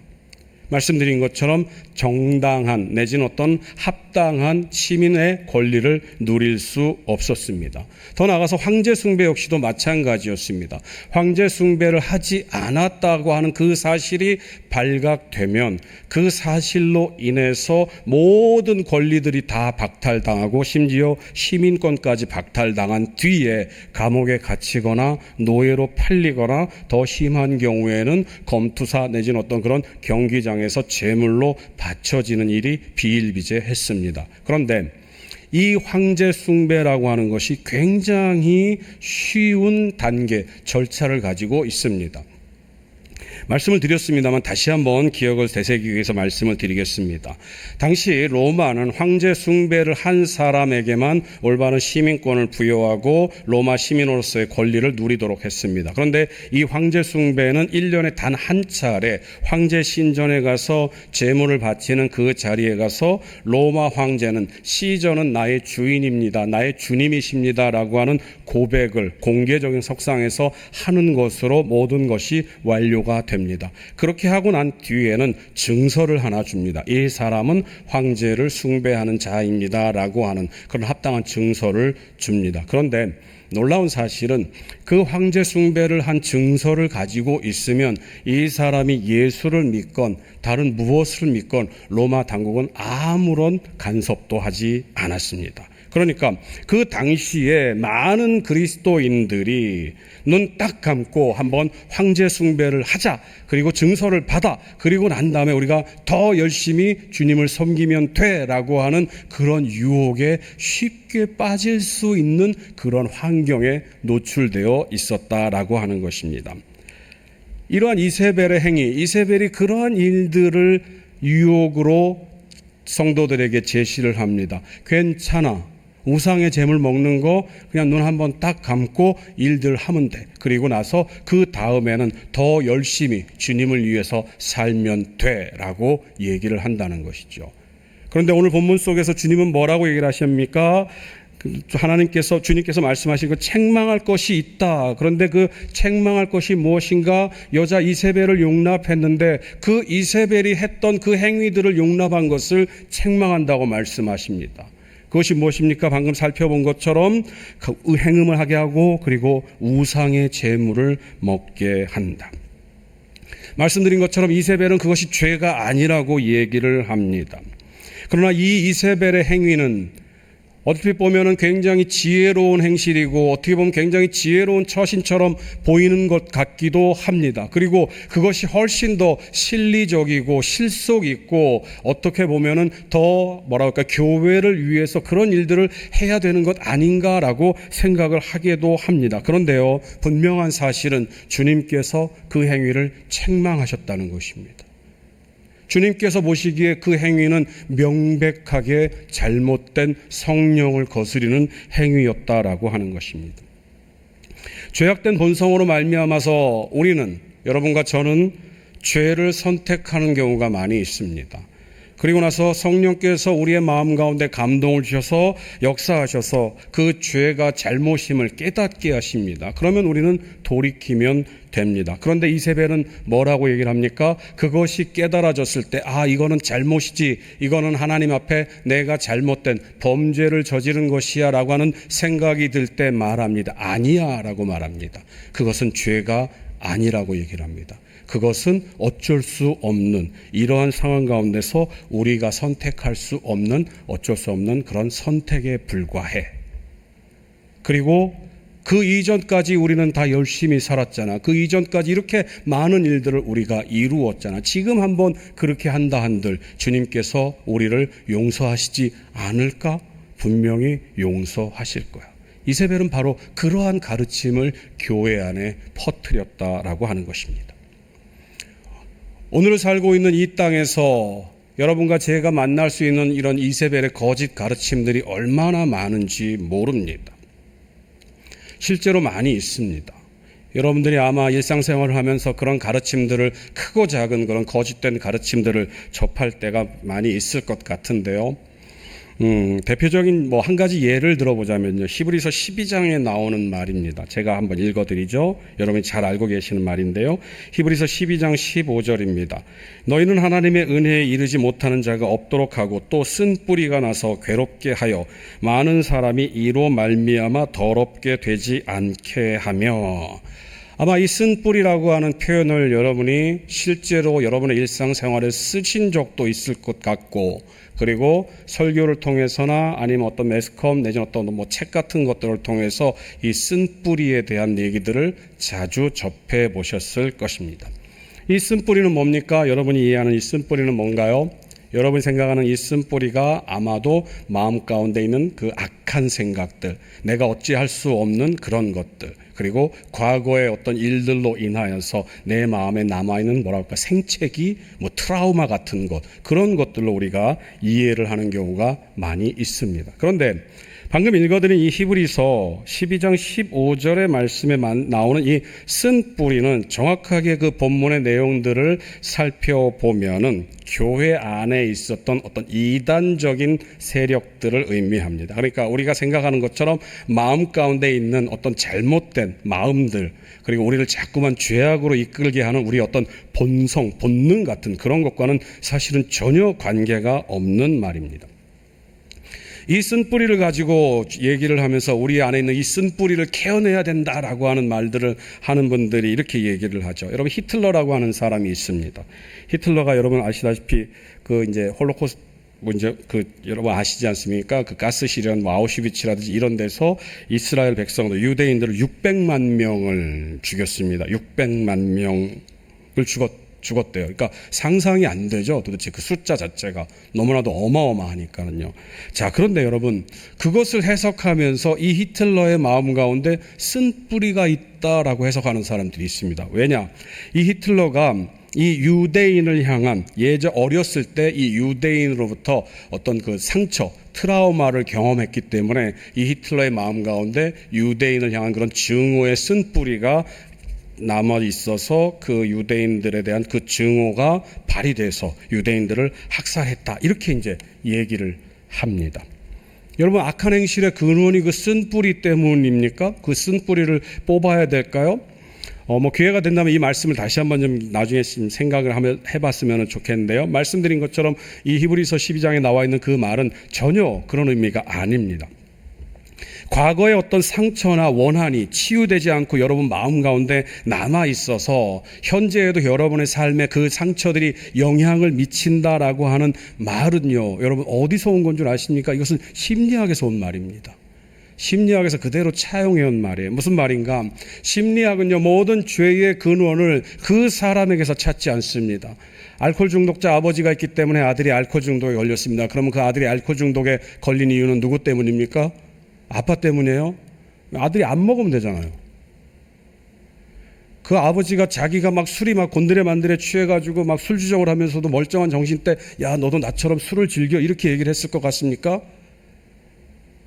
말씀드린 것처럼 정당한 내지는 어떤 합당한 시민의 권리를 누릴 수 없었습니다. 더 나아가서 황제 숭배 역시도 마찬가지였습니다. 황제 숭배를 하지 않았다고 하는 그 사실이 발각되면 그 사실로 인해서 모든 권리들이 다 박탈당하고 심지어 시민권까지 박탈당한 뒤에 감옥에 갇히거나 노예로 팔리거나 더 심한 경우에는 검투사 내지는 어떤 그런 경기장에서 제물로 바쳐지는 일이 비일비재했습니다. 그런데 이 황제 숭배라고 하는 것이 굉장히 쉬운 단계, 절차를 가지고 있습니다. 말씀을 드렸습니다만 다시 한번 기억을 되새기기 위해서 말씀을 드리겠습니다. 당시 로마는 황제 숭배를 한 사람에게만 올바른 시민권을 부여하고 로마 시민으로서의 권리를 누리도록 했습니다. 그런데 이 황제 숭배는 1년에 단 한 차례 황제 신전에 가서 제물을 바치는 그 자리에 가서 로마 황제는 시저는 나의 주인입니다. 나의 주님이십니다. 라고 하는 고백을 공개적인 석상에서 하는 것으로 모든 것이 완료가 됩니다. 그렇게 하고 난 뒤에는 증서를 하나 줍니다. 이 사람은 황제를 숭배하는 자입니다. 라고 하는 그런 합당한 증서를 줍니다. 그런데 놀라운 사실은 그 황제 숭배를 한 증서를 가지고 있으면 이 사람이 예수를 믿건 다른 무엇을 믿건 로마 당국은 아무런 간섭도 하지 않았습니다. 그러니까 그 당시에 많은 그리스도인들이 눈 딱 감고 한번 황제 숭배를 하자, 그리고 증서를 받아, 그리고 난 다음에 우리가 더 열심히 주님을 섬기면 돼라고 하는 그런 유혹에 쉽게 빠질 수 있는 그런 환경에 노출되어 있었다라고 하는 것입니다. 이러한 이세벨의 행위, 이세벨이 그러한 일들을 유혹으로 성도들에게 제시를 합니다. 괜찮아. 우상의 재물 먹는 거 그냥 눈 한번 딱 감고 일들 하면 돼. 그리고 나서 그 다음에는 더 열심히 주님을 위해서 살면 돼 라고 얘기를 한다는 것이죠. 그런데 오늘 본문 속에서 주님은 뭐라고 얘기를 하십니까? 주님께서 말씀하신 그 책망할 것이 있다. 그런데 그 책망할 것이 무엇인가? 여자 이세벨을 용납했는데 그 이세벨이 했던 그 행위들을 용납한 것을 책망한다고 말씀하십니다. 그것이 무엇입니까? 방금 살펴본 것처럼 행음을 하게 하고 그리고 우상의 제물을 먹게 한다. 말씀드린 것처럼 이세벨은 그것이 죄가 아니라고 얘기를 합니다. 그러나 이 이세벨의 행위는 어떻게 보면 굉장히 지혜로운 행실이고 어떻게 보면 굉장히 지혜로운 처신처럼 보이는 것 같기도 합니다. 그리고 그것이 훨씬 더 실리적이고 실속 있고 어떻게 보면 더 교회를 위해서 그런 일들을 해야 되는 것 아닌가라고 생각을 하기도 합니다. 그런데요, 분명한 사실은 주님께서 그 행위를 책망하셨다는 것입니다. 주님께서 보시기에 그 행위는 명백하게 잘못된 성령을 거스리는 행위였다라고 하는 것입니다. 죄악된 본성으로 말미암아서 우리는, 여러분과 저는 죄를 선택하는 경우가 많이 있습니다. 그리고 나서 성령께서 우리의 마음 가운데 감동을 주셔서 역사하셔서 그 죄가 잘못임을 깨닫게 하십니다. 그러면 우리는 돌이키면 됩니다. 그런데 이세벨은 뭐라고 얘기를 합니까? 그것이 깨달아졌을 때 이거는 잘못이지, 이거는 하나님 앞에 내가 잘못된 범죄를 저지른 것이야 라고 하는 생각이 들 때 말합니다. 아니야 라고 말합니다. 그것은 죄가 아니라고 얘기를 합니다. 그것은 어쩔 수 없는, 이러한 상황 가운데서 우리가 선택할 수 없는, 어쩔 수 없는 그런 선택에 불과해. 그리고 그 이전까지 우리는 다 열심히 살았잖아. 그 이전까지 이렇게 많은 일들을 우리가 이루었잖아. 지금 한번 그렇게 한다 한들 주님께서 우리를 용서하시지 않을까? 분명히 용서하실 거야. 이세벨은 바로 그러한 가르침을 교회 안에 퍼뜨렸다라고 하는 것입니다. 오늘 살고 있는 이 땅에서 여러분과 제가 만날 수 있는 이런 이세벨의 거짓 가르침들이 얼마나 많은지 모릅니다. 실제로 많이 있습니다. 여러분들이 아마 일상생활을 하면서 그런 가르침들을, 크고 작은 그런 거짓된 가르침들을 접할 때가 많이 있을 것 같은데요. 대표적인 한 가지 예를 들어보자면요. 히브리서 12장에 나오는 말입니다. 제가 한번 읽어드리죠. 여러분이 잘 알고 계시는 말인데요. 히브리서 12장 15절입니다. 너희는 하나님의 은혜에 이르지 못하는 자가 없도록 하고 또 쓴 뿌리가 나서 괴롭게 하여 많은 사람이 이로 말미암아 더럽게 되지 않게 하며. 아마 이 쓴 뿌리라고 하는 표현을 여러분이 실제로 여러분의 일상생활에 쓰신 적도 있을 것 같고, 그리고 설교를 통해서나 아니면 어떤 매스컴 내지는 어떤 책 같은 것들을 통해서 이 쓴 뿌리에 대한 얘기들을 자주 접해 보셨을 것입니다. 이 쓴 뿌리는 뭡니까? 여러분이 이해하는 이 쓴 뿌리는 뭔가요? 여러분이 생각하는 이 쓴 뿌리가 아마도 마음 가운데 있는 그 악한 생각들, 내가 어찌할 수 없는 그런 것들, 그리고 과거의 어떤 일들로 인하여서 내 마음에 남아있는 생채기, 트라우마 같은 것, 그런 것들로 우리가 이해를 하는 경우가 많이 있습니다. 그런데 방금 읽어드린 이 히브리서 12장 15절의 말씀에 나오는 이 쓴 뿌리는 정확하게 그 본문의 내용들을 살펴보면은 교회 안에 있었던 어떤 이단적인 세력들을 의미합니다. 그러니까 우리가 생각하는 것처럼 마음 가운데 있는 어떤 잘못된 마음들, 그리고 우리를 자꾸만 죄악으로 이끌게 하는 우리 어떤 본성, 본능 같은 그런 것과는 사실은 전혀 관계가 없는 말입니다. 이 쓴뿌리를 가지고 얘기를 하면서 우리 안에 있는 이 쓴뿌리를 케어내야 된다라고 하는 말들을 하는 분들이 이렇게 얘기를 하죠. 여러분, 히틀러라고 하는 사람이 있습니다. 히틀러가 여러분 아시다시피 이제 홀로코스트 여러분 아시지 않습니까? 그 가스 실현, 아우슈비츠라든지 이런 데서 이스라엘 백성들, 유대인들을 600만 명을 죽였습니다. 600만 명을 죽었대요. 그러니까 상상이 안 되죠. 도대체 그 숫자 자체가 너무나도 어마어마하니까는요. 자, 그런데 여러분, 그것을 해석하면서 이 히틀러의 마음 가운데 쓴뿌리가 있다라고 해석하는 사람들이 있습니다. 왜냐? 이 히틀러가 이 유대인을 향한 어렸을 때 이 유대인으로부터 어떤 그 상처, 트라우마를 경험했기 때문에 이 히틀러의 마음 가운데 유대인을 향한 그런 증오의 쓴뿌리가 남아 있어서 그 유대인들에 대한 그 증오가 발휘돼서 유대인들을 학살했다. 이렇게 이제 얘기를 합니다. 여러분, 악한 행실의 근원이 그 쓴뿌리 때문입니까? 그 쓴뿌리를 뽑아야 될까요? 기회가 된다면 이 말씀을 다시 한번 좀 나중에 생각을 해봤으면 좋겠는데요. 말씀드린 것처럼 이 히브리서 12장에 나와 있는 그 말은 전혀 그런 의미가 아닙니다. 과거의 어떤 상처나 원한이 치유되지 않고 여러분 마음 가운데 남아 있어서 현재에도 여러분의 삶에 그 상처들이 영향을 미친다라고 하는 말은요, 여러분 어디서 온 건 줄 아십니까? 이것은 심리학에서 온 말입니다. 심리학에서 그대로 차용해온 말이에요. 무슨 말인가? 심리학은요, 모든 죄의 근원을 그 사람에게서 찾지 않습니다. 알코올 중독자 아버지가 있기 때문에 아들이 알코올 중독에 걸렸습니다. 그러면 그 아들이 알코올 중독에 걸린 이유는 누구 때문입니까? 아빠 때문이에요? 아들이 안 먹으면 되잖아요. 그 아버지가 자기가 술이 곤드레만드레 취해가지고 술주정을 하면서도 멀쩡한 정신 때, 야, 너도 나처럼 술을 즐겨, 이렇게 얘기를 했을 것 같습니까?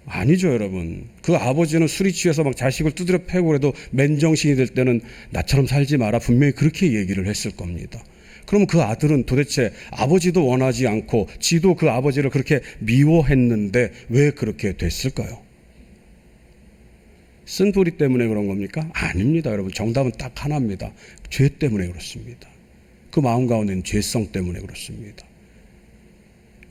아니죠, 여러분. 그 아버지는 술이 취해서 자식을 두드려 패고 그래도 맨정신이 될 때는 나처럼 살지 마라, 분명히 그렇게 얘기를 했을 겁니다. 그럼 그 아들은 도대체 아버지도 원하지 않고 지도 그 아버지를 그렇게 미워했는데 왜 그렇게 됐을까요? 쓴뿌리 때문에 그런 겁니까? 아닙니다, 여러분. 정답은 딱 하나입니다. 죄 때문에 그렇습니다. 그 마음 가운데는 죄성 때문에 그렇습니다.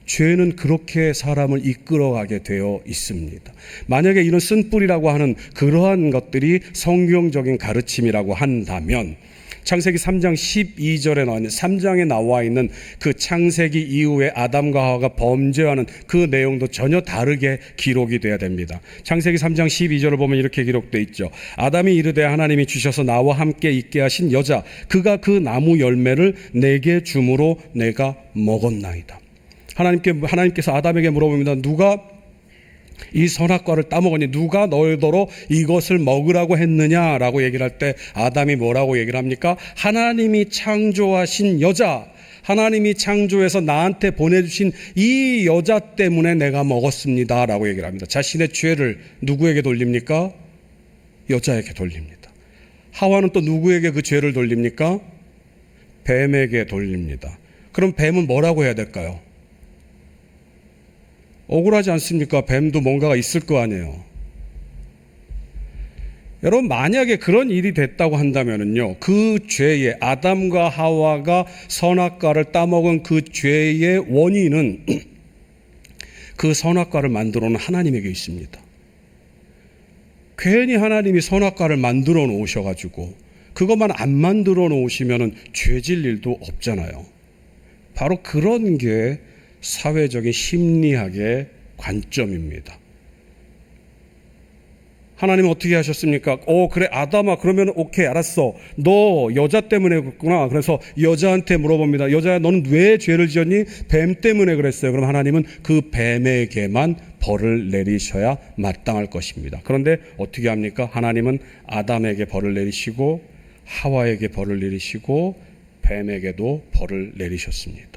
죄는 그렇게 사람을 이끌어가게 되어 있습니다. 만약에 이런 쓴뿌리라고 하는 그러한 것들이 성경적인 가르침이라고 한다면 창세기 3장 12절에 나와 있는 3장에 나와 있는 그 창세기 이후에 아담과 하와가 범죄하는 그 내용도 전혀 다르게 기록이 돼야 됩니다. 창세기 3장 12절을 보면 이렇게 기록되어 있죠. 아담이 이르되 하나님이 주셔서 나와 함께 있게 하신 여자 그가 그 나무 열매를 내게 주므로 내가 먹었나이다. 하나님께서 아담에게 물어봅니다. 누가 이 선악과를 따먹으니 누가 너희더러 이것을 먹으라고 했느냐라고 얘기를 할 때 아담이 뭐라고 얘기를 합니까? 하나님이 창조하신 여자, 하나님이 창조해서 나한테 보내주신 이 여자 때문에 내가 먹었습니다 라고 얘기를 합니다. 자신의 죄를 누구에게 돌립니까? 여자에게 돌립니다. 하와는 또 누구에게 그 죄를 돌립니까? 뱀에게 돌립니다. 그럼 뱀은 뭐라고 해야 될까요? 억울하지 않습니까? 뱀도 뭔가가 있을 거 아니에요. 여러분, 만약에 그런 일이 됐다고 한다면요, 그 죄의 아담과 하와가 선악과를 따먹은 그 죄의 원인은 그 선악과를 만들어 놓은 하나님에게 있습니다. 괜히 하나님이 선악과를 만들어 놓으셔가지고 그것만 안 만들어 놓으시면 죄질 일도 없잖아요. 바로 그런 게 사회적인 심리학의 관점입니다. 하나님은 어떻게 하셨습니까? 그래 아담아, 그러면 오케이, 알았어. 너 여자 때문에 그랬구나. 그래서 여자한테 물어봅니다. 여자야, 너는 왜 죄를 지었니? 뱀 때문에 그랬어요. 그럼 하나님은 그 뱀에게만 벌을 내리셔야 마땅할 것입니다. 그런데 어떻게 합니까? 하나님은 아담에게 벌을 내리시고 하와에게 벌을 내리시고 뱀에게도 벌을 내리셨습니다.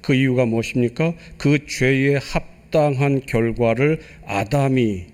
그 이유가 무엇입니까? 그 죄에 합당한 결과를 아담이,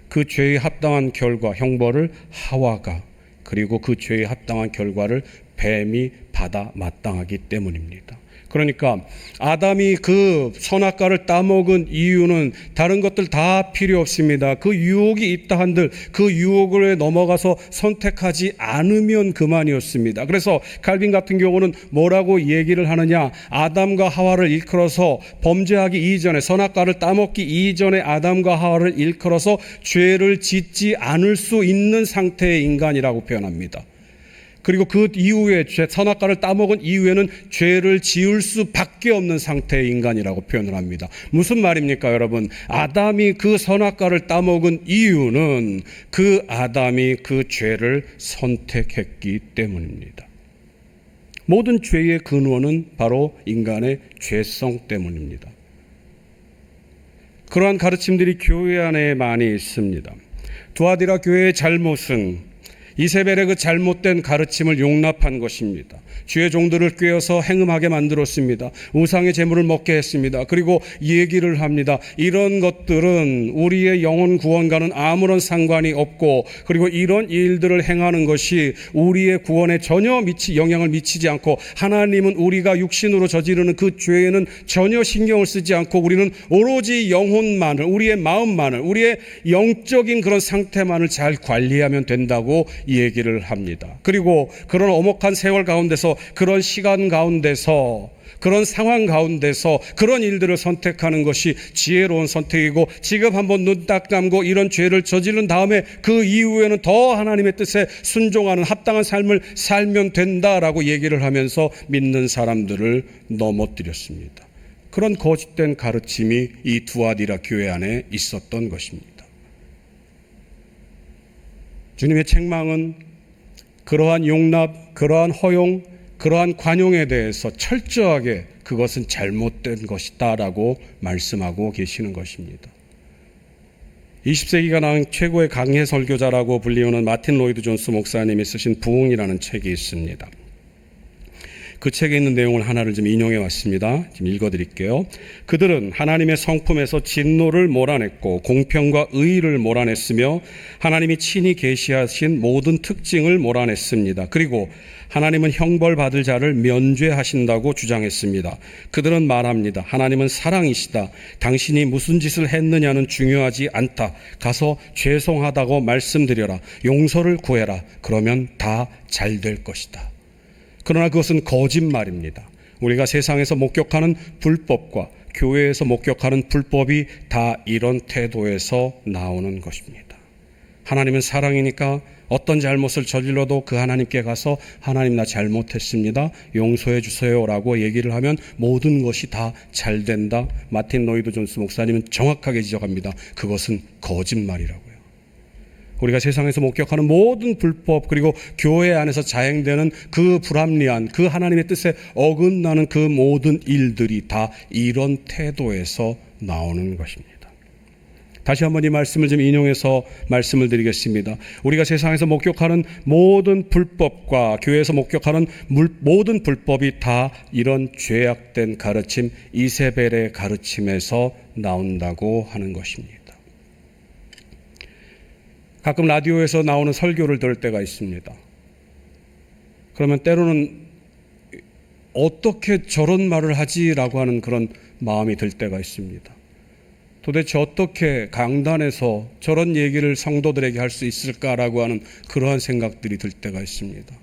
그 죄에 합당한 결과, 형벌을 하와가, 그리고 그 죄에 합당한 결과를 뱀이 받아 마땅하기 때문입니다. 그러니까 아담이 그 선악과를 따먹은 이유는 다른 것들 다 필요 없습니다. 그 유혹이 있다 한들 그 유혹을 넘어가서 선택하지 않으면 그만이었습니다. 그래서 칼빈 같은 경우는 뭐라고 얘기를 하느냐, 아담과 하와를 일컬어서 범죄하기 이전에, 선악과를 따먹기 이전에 아담과 하와를 일컬어서 죄를 짓지 않을 수 있는 상태의 인간이라고 표현합니다. 그리고 그 이후에 선악과를 따먹은 이후에는 죄를 지을 수밖에 없는 상태의 인간이라고 표현을 합니다. 무슨 말입니까, 여러분? 아담이 그 선악과를 따먹은 이유는 그 아담이 그 죄를 선택했기 때문입니다. 모든 죄의 근원은 바로 인간의 죄성 때문입니다. 그러한 가르침들이 교회 안에 많이 있습니다. 두아디라 교회의 잘못은 이세벨의 그 잘못된 가르침을 용납한 것입니다. 주의 종들을 꾀어서 행음하게 만들었습니다. 우상의 제물을 먹게 했습니다. 그리고 얘기를 합니다. 이런 것들은 우리의 영혼 구원과는 아무런 상관이 없고, 그리고 이런 일들을 행하는 것이 우리의 구원에 전혀 영향을 미치지 않고, 하나님은 우리가 육신으로 저지르는 그 죄에는 전혀 신경을 쓰지 않고 우리는 오로지 영혼만을, 우리의 마음만을, 우리의 영적인 그런 상태만을 잘 관리하면 된다고 이 얘기를 합니다. 그리고 그런 엄혹한 세월 가운데서, 그런 시간 가운데서, 그런 상황 가운데서 그런 일들을 선택하는 것이 지혜로운 선택이고, 지금 한번 눈 딱 감고 이런 죄를 저지른 다음에 그 이후에는 더 하나님의 뜻에 순종하는 합당한 삶을 살면 된다라고 얘기를 하면서 믿는 사람들을 넘어뜨렸습니다. 그런 거짓된 가르침이 이 두아디라 교회 안에 있었던 것입니다. 주님의 책망은 그러한 용납, 그러한 허용, 그러한 관용에 대해서 철저하게 그것은 잘못된 것이다 라고 말씀하고 계시는 것입니다. 20세기가 낳은 최고의 강해 설교자라고 불리우는 마틴 로이드 존스 목사님이 쓰신 부흥이라는 책이 있습니다. 그 책에 있는 내용을 하나를 좀 인용해 왔습니다. 지금 읽어드릴게요. 그들은 하나님의 성품에서 진노를 몰아냈고 공평과 의의를 몰아냈으며 하나님이 친히 계시하신 모든 특징을 몰아냈습니다. 그리고 하나님은 형벌받을 자를 면죄하신다고 주장했습니다. 그들은 말합니다. 하나님은 사랑이시다. 당신이 무슨 짓을 했느냐는 중요하지 않다. 가서 죄송하다고 말씀드려라. 용서를 구해라. 그러면 다 잘 될 것이다. 그러나 그것은 거짓말입니다. 우리가 세상에서 목격하는 불법과 교회에서 목격하는 불법이 다 이런 태도에서 나오는 것입니다. 하나님은 사랑이니까 어떤 잘못을 저질러도 그 하나님께 가서 하나님 나 잘못했습니다. 용서해 주세요라고 얘기를 하면 모든 것이 다 잘 된다. 마틴 로이드 존스 목사님은 정확하게 지적합니다. 그것은 거짓말이라고요. 우리가 세상에서 목격하는 모든 불법 그리고 교회 안에서 자행되는 그 불합리한 그 하나님의 뜻에 어긋나는 그 모든 일들이 다 이런 태도에서 나오는 것입니다. 다시 한번 이 말씀을 좀 인용해서 말씀을 드리겠습니다. 우리가 세상에서 목격하는 모든 불법과 교회에서 목격하는 모든 불법이 다 이런 죄악된 가르침, 이세벨의 가르침에서 나온다고 하는 것입니다. 가끔 라디오에서 나오는 설교를 들을 때가 있습니다. 그러면 때로는 어떻게 저런 말을 하지라고 하는 그런 마음이 들 때가 있습니다. 도대체 어떻게 강단에서 저런 얘기를 성도들에게 할 수 있을까라고 하는 그러한 생각들이 들 때가 있습니다.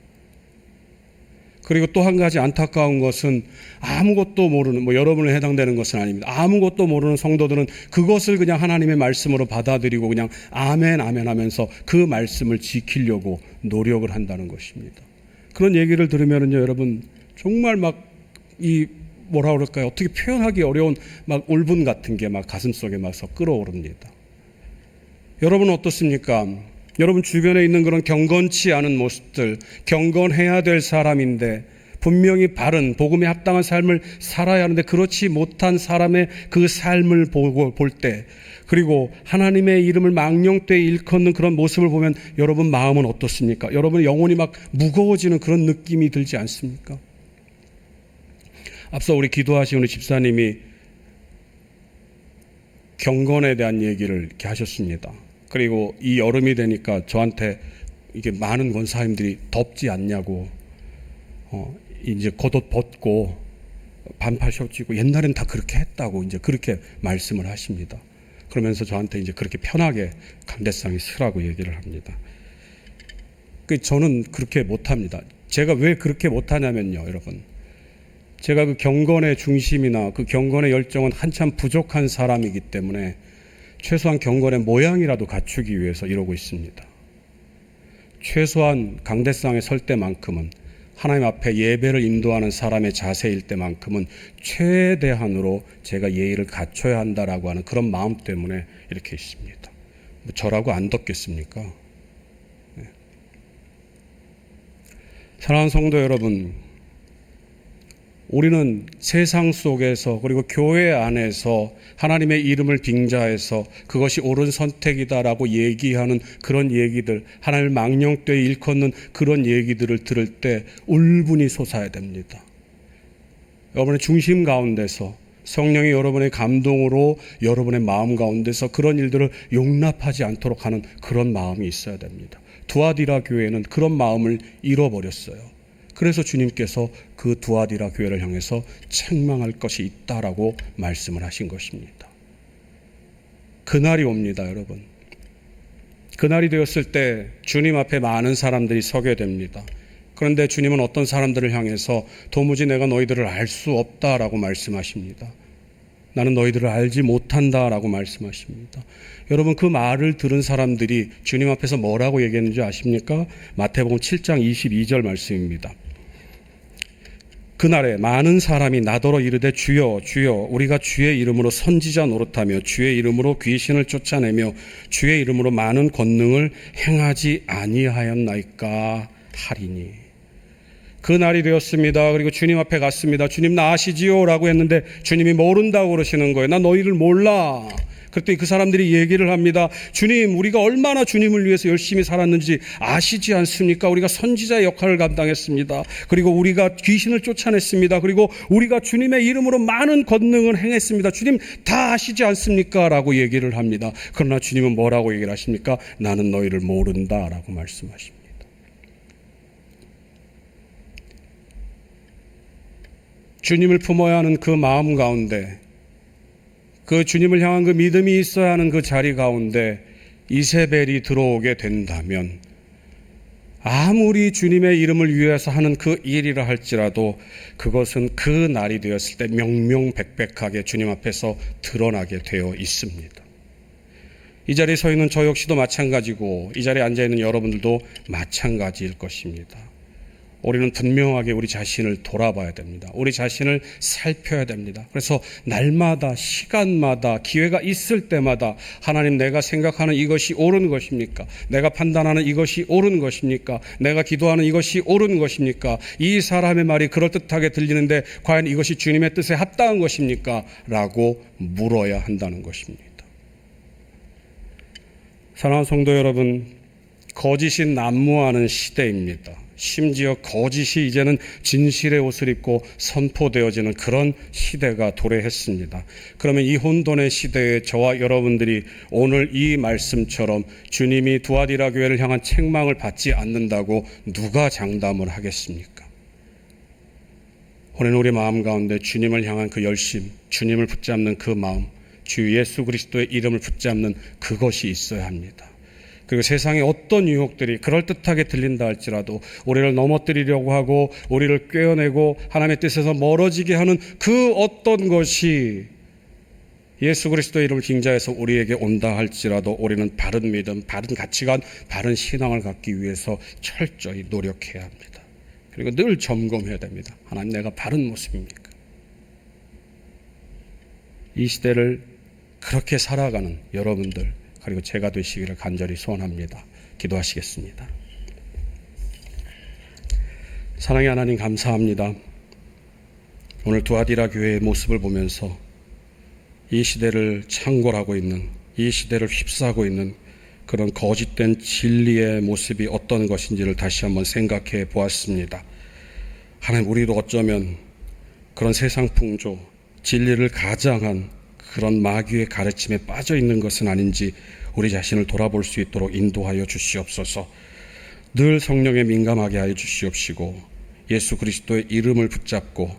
그리고 또 한 가지 안타까운 것은 아무것도 모르는, 여러분에 해당되는 것은 아닙니다. 아무것도 모르는 성도들은 그것을 그냥 하나님의 말씀으로 받아들이고 그냥 아멘 아멘 하면서 그 말씀을 지키려고 노력을 한다는 것입니다. 그런 얘기를 들으면요, 여러분 정말 뭐라 그럴까요? 어떻게 표현하기 어려운 울분 같은 게 가슴속에 끌어오릅니다. 여러분은 어떻습니까? 여러분 주변에 있는 그런 경건치 않은 모습들, 경건해야 될 사람인데 분명히 바른 복음에 합당한 삶을 살아야 하는데 그렇지 못한 사람의 그 삶을 볼 때, 그리고 하나님의 이름을 망령되이 일컫는 그런 모습을 보면 여러분 마음은 어떻습니까? 여러분의 영혼이 무거워지는 그런 느낌이 들지 않습니까? 앞서 우리 기도하신 우리 집사님이 경건에 대한 얘기를 이렇게 하셨습니다. 그리고 이 여름이 되니까 저한테 이게 많은 권사님들이 덥지 않냐고, 이제 겉옷 벗고 반팔 셔츠 입고 옛날엔 다 그렇게 했다고 이제 그렇게 말씀을 하십니다. 그러면서 저한테 이제 그렇게 편하게 강대상이 쓰라고 얘기를 합니다. 저는 그렇게 못합니다. 제가 왜 그렇게 못하냐면요, 여러분. 제가 그 경건의 중심이나 그 경건의 열정은 한참 부족한 사람이기 때문에 최소한 경건의 모양이라도 갖추기 위해서 이러고 있습니다. 최소한 강대상에 설 때만큼은, 하나님 앞에 예배를 인도하는 사람의 자세일 때만큼은 최대한으로 제가 예의를 갖춰야 한다라고 하는 그런 마음 때문에 이렇게 있습니다. 저라고 안 덥겠습니까? 네. 사랑하는 성도 여러분, 우리는 세상 속에서 그리고 교회 안에서 하나님의 이름을 빙자해서 그것이 옳은 선택이다라고 얘기하는 그런 얘기들, 하나님을 망령되이 일컫는 그런 얘기들을 들을 때 울분이 솟아야 됩니다. 여러분의 중심 가운데서 성령이 여러분의 감동으로 여러분의 마음 가운데서 그런 일들을 용납하지 않도록 하는 그런 마음이 있어야 됩니다. 두아디라 교회는 그런 마음을 잃어버렸어요. 그래서 주님께서 그 두아디라 교회를 향해서 책망할 것이 있다라고 말씀을 하신 것입니다. 그날이 옵니다, 여러분. 그날이 되었을 때 주님 앞에 많은 사람들이 서게 됩니다. 그런데 주님은 어떤 사람들을 향해서 도무지 내가 너희들을 알 수 없다라고 말씀하십니다. 나는 너희들을 알지 못한다라고 말씀하십니다. 여러분, 그 말을 들은 사람들이 주님 앞에서 뭐라고 얘기했는지 아십니까? 마태복음 7장 22절 말씀입니다. 그날에 많은 사람이 나더러 이르되 주여 주여 우리가 주의 이름으로 선지자 노릇하며 주의 이름으로 귀신을 쫓아내며 주의 이름으로 많은 권능을 행하지 아니하였나이까 하리니. 그 날이 되었습니다. 그리고 주님 앞에 갔습니다. 주님 나 아시지요? 라고 했는데 주님이 모른다고 그러시는 거예요. 나 너희를 몰라. 그랬더니 그 사람들이 얘기를 합니다. 주님, 우리가 얼마나 주님을 위해서 열심히 살았는지 아시지 않습니까? 우리가 선지자의 역할을 감당했습니다. 그리고 우리가 귀신을 쫓아냈습니다. 그리고 우리가 주님의 이름으로 많은 권능을 행했습니다. 주님 다 아시지 않습니까? 라고 얘기를 합니다. 그러나 주님은 뭐라고 얘기를 하십니까? 나는 너희를 모른다 라고 말씀하십니다. 주님을 품어야 하는 그 마음 가운데, 그 주님을 향한 그 믿음이 있어야 하는 그 자리 가운데 이세벨이 들어오게 된다면, 아무리 주님의 이름을 위해서 하는 그 일이라 할지라도 그것은 그 날이 되었을 때 명명백백하게 주님 앞에서 드러나게 되어 있습니다. 이 자리에 서 있는 저 역시도 마찬가지고 이 자리에 앉아 있는 여러분들도 마찬가지일 것입니다. 우리는 분명하게 우리 자신을 돌아봐야 됩니다. 우리 자신을 살펴야 됩니다. 그래서 날마다, 시간마다, 기회가 있을 때마다 하나님, 내가 생각하는 이것이 옳은 것입니까? 내가 판단하는 이것이 옳은 것입니까? 내가 기도하는 이것이 옳은 것입니까? 이 사람의 말이 그럴듯하게 들리는데 과연 이것이 주님의 뜻에 합당한 것입니까? 라고 물어야 한다는 것입니다. 사랑하는 성도 여러분, 거짓이 난무하는 시대입니다. 심지어 거짓이 이제는 진실의 옷을 입고 선포되어지는 그런 시대가 도래했습니다. 그러면 이 혼돈의 시대에 저와 여러분들이 오늘 이 말씀처럼 주님이 두아디라 교회를 향한 책망을 받지 않는다고 누가 장담을 하겠습니까? 오늘 우리 마음 가운데 주님을 향한 그 열심, 주님을 붙잡는 그 마음, 주 예수 그리스도의 이름을 붙잡는 그것이 있어야 합니다. 그리고 세상의 어떤 유혹들이 그럴듯하게 들린다 할지라도 우리를 넘어뜨리려고 하고 우리를 꿰어내고 하나님의 뜻에서 멀어지게 하는 그 어떤 것이 예수 그리스도의 이름을 빙자해서 우리에게 온다 할지라도 우리는 바른 믿음, 바른 가치관, 바른 신앙을 갖기 위해서 철저히 노력해야 합니다. 그리고 늘 점검해야 됩니다. 하나님, 내가 바른 모습입니까? 이 시대를 그렇게 살아가는 여러분들, 그리고 제가 되시기를 간절히 소원합니다. 기도하시겠습니다. 사랑의 하나님, 감사합니다. 오늘 두아디라 교회의 모습을 보면서 이 시대를 창궐하고 있는, 이 시대를 휩싸고 있는 그런 거짓된 진리의 모습이 어떤 것인지를 다시 한번 생각해 보았습니다. 하나님, 우리도 어쩌면 그런 세상 풍조, 진리를 가장한 그런 마귀의 가르침에 빠져 있는 것은 아닌지 우리 자신을 돌아볼 수 있도록 인도하여 주시옵소서. 늘 성령에 민감하게 하여 주시옵시고 예수 그리스도의 이름을 붙잡고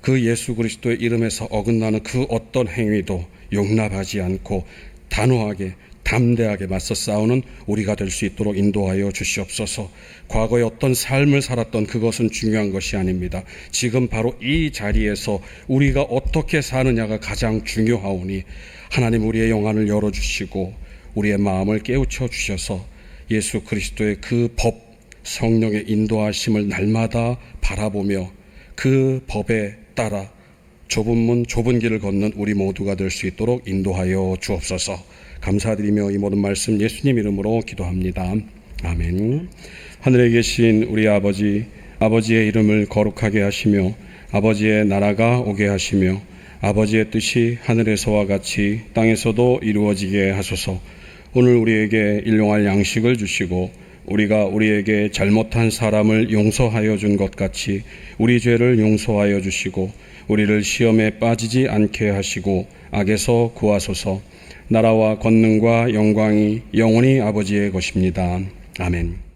그 예수 그리스도의 이름에서 어긋나는 그 어떤 행위도 용납하지 않고 단호하게 담대하게 맞서 싸우는 우리가 될 수 있도록 인도하여 주시옵소서. 과거에 어떤 삶을 살았던 그것은 중요한 것이 아닙니다. 지금 바로 이 자리에서 우리가 어떻게 사느냐가 가장 중요하오니 하나님, 우리의 영안을 열어주시고 우리의 마음을 깨우쳐 주셔서 예수 그리스도의 그 법, 성령의 인도하심을 날마다 바라보며 그 법에 따라 좁은 문, 좁은 길을 걷는 우리 모두가 될 수 있도록 인도하여 주옵소서. 감사드리며 이 모든 말씀 예수님 이름으로 기도합니다. 아멘. 하늘에 계신 우리 아버지, 아버지의 이름을 거룩하게 하시며 아버지의 나라가 오게 하시며 아버지의 뜻이 하늘에서와 같이 땅에서도 이루어지게 하소서. 오늘 우리에게 일용할 양식을 주시고 우리가 우리에게 잘못한 사람을 용서하여 준 것 같이 우리 죄를 용서하여 주시고 우리를 시험에 빠지지 않게 하시고 악에서 구하소서. 나라와 권능과 영광이 영원히 아버지의 것입니다. 아멘.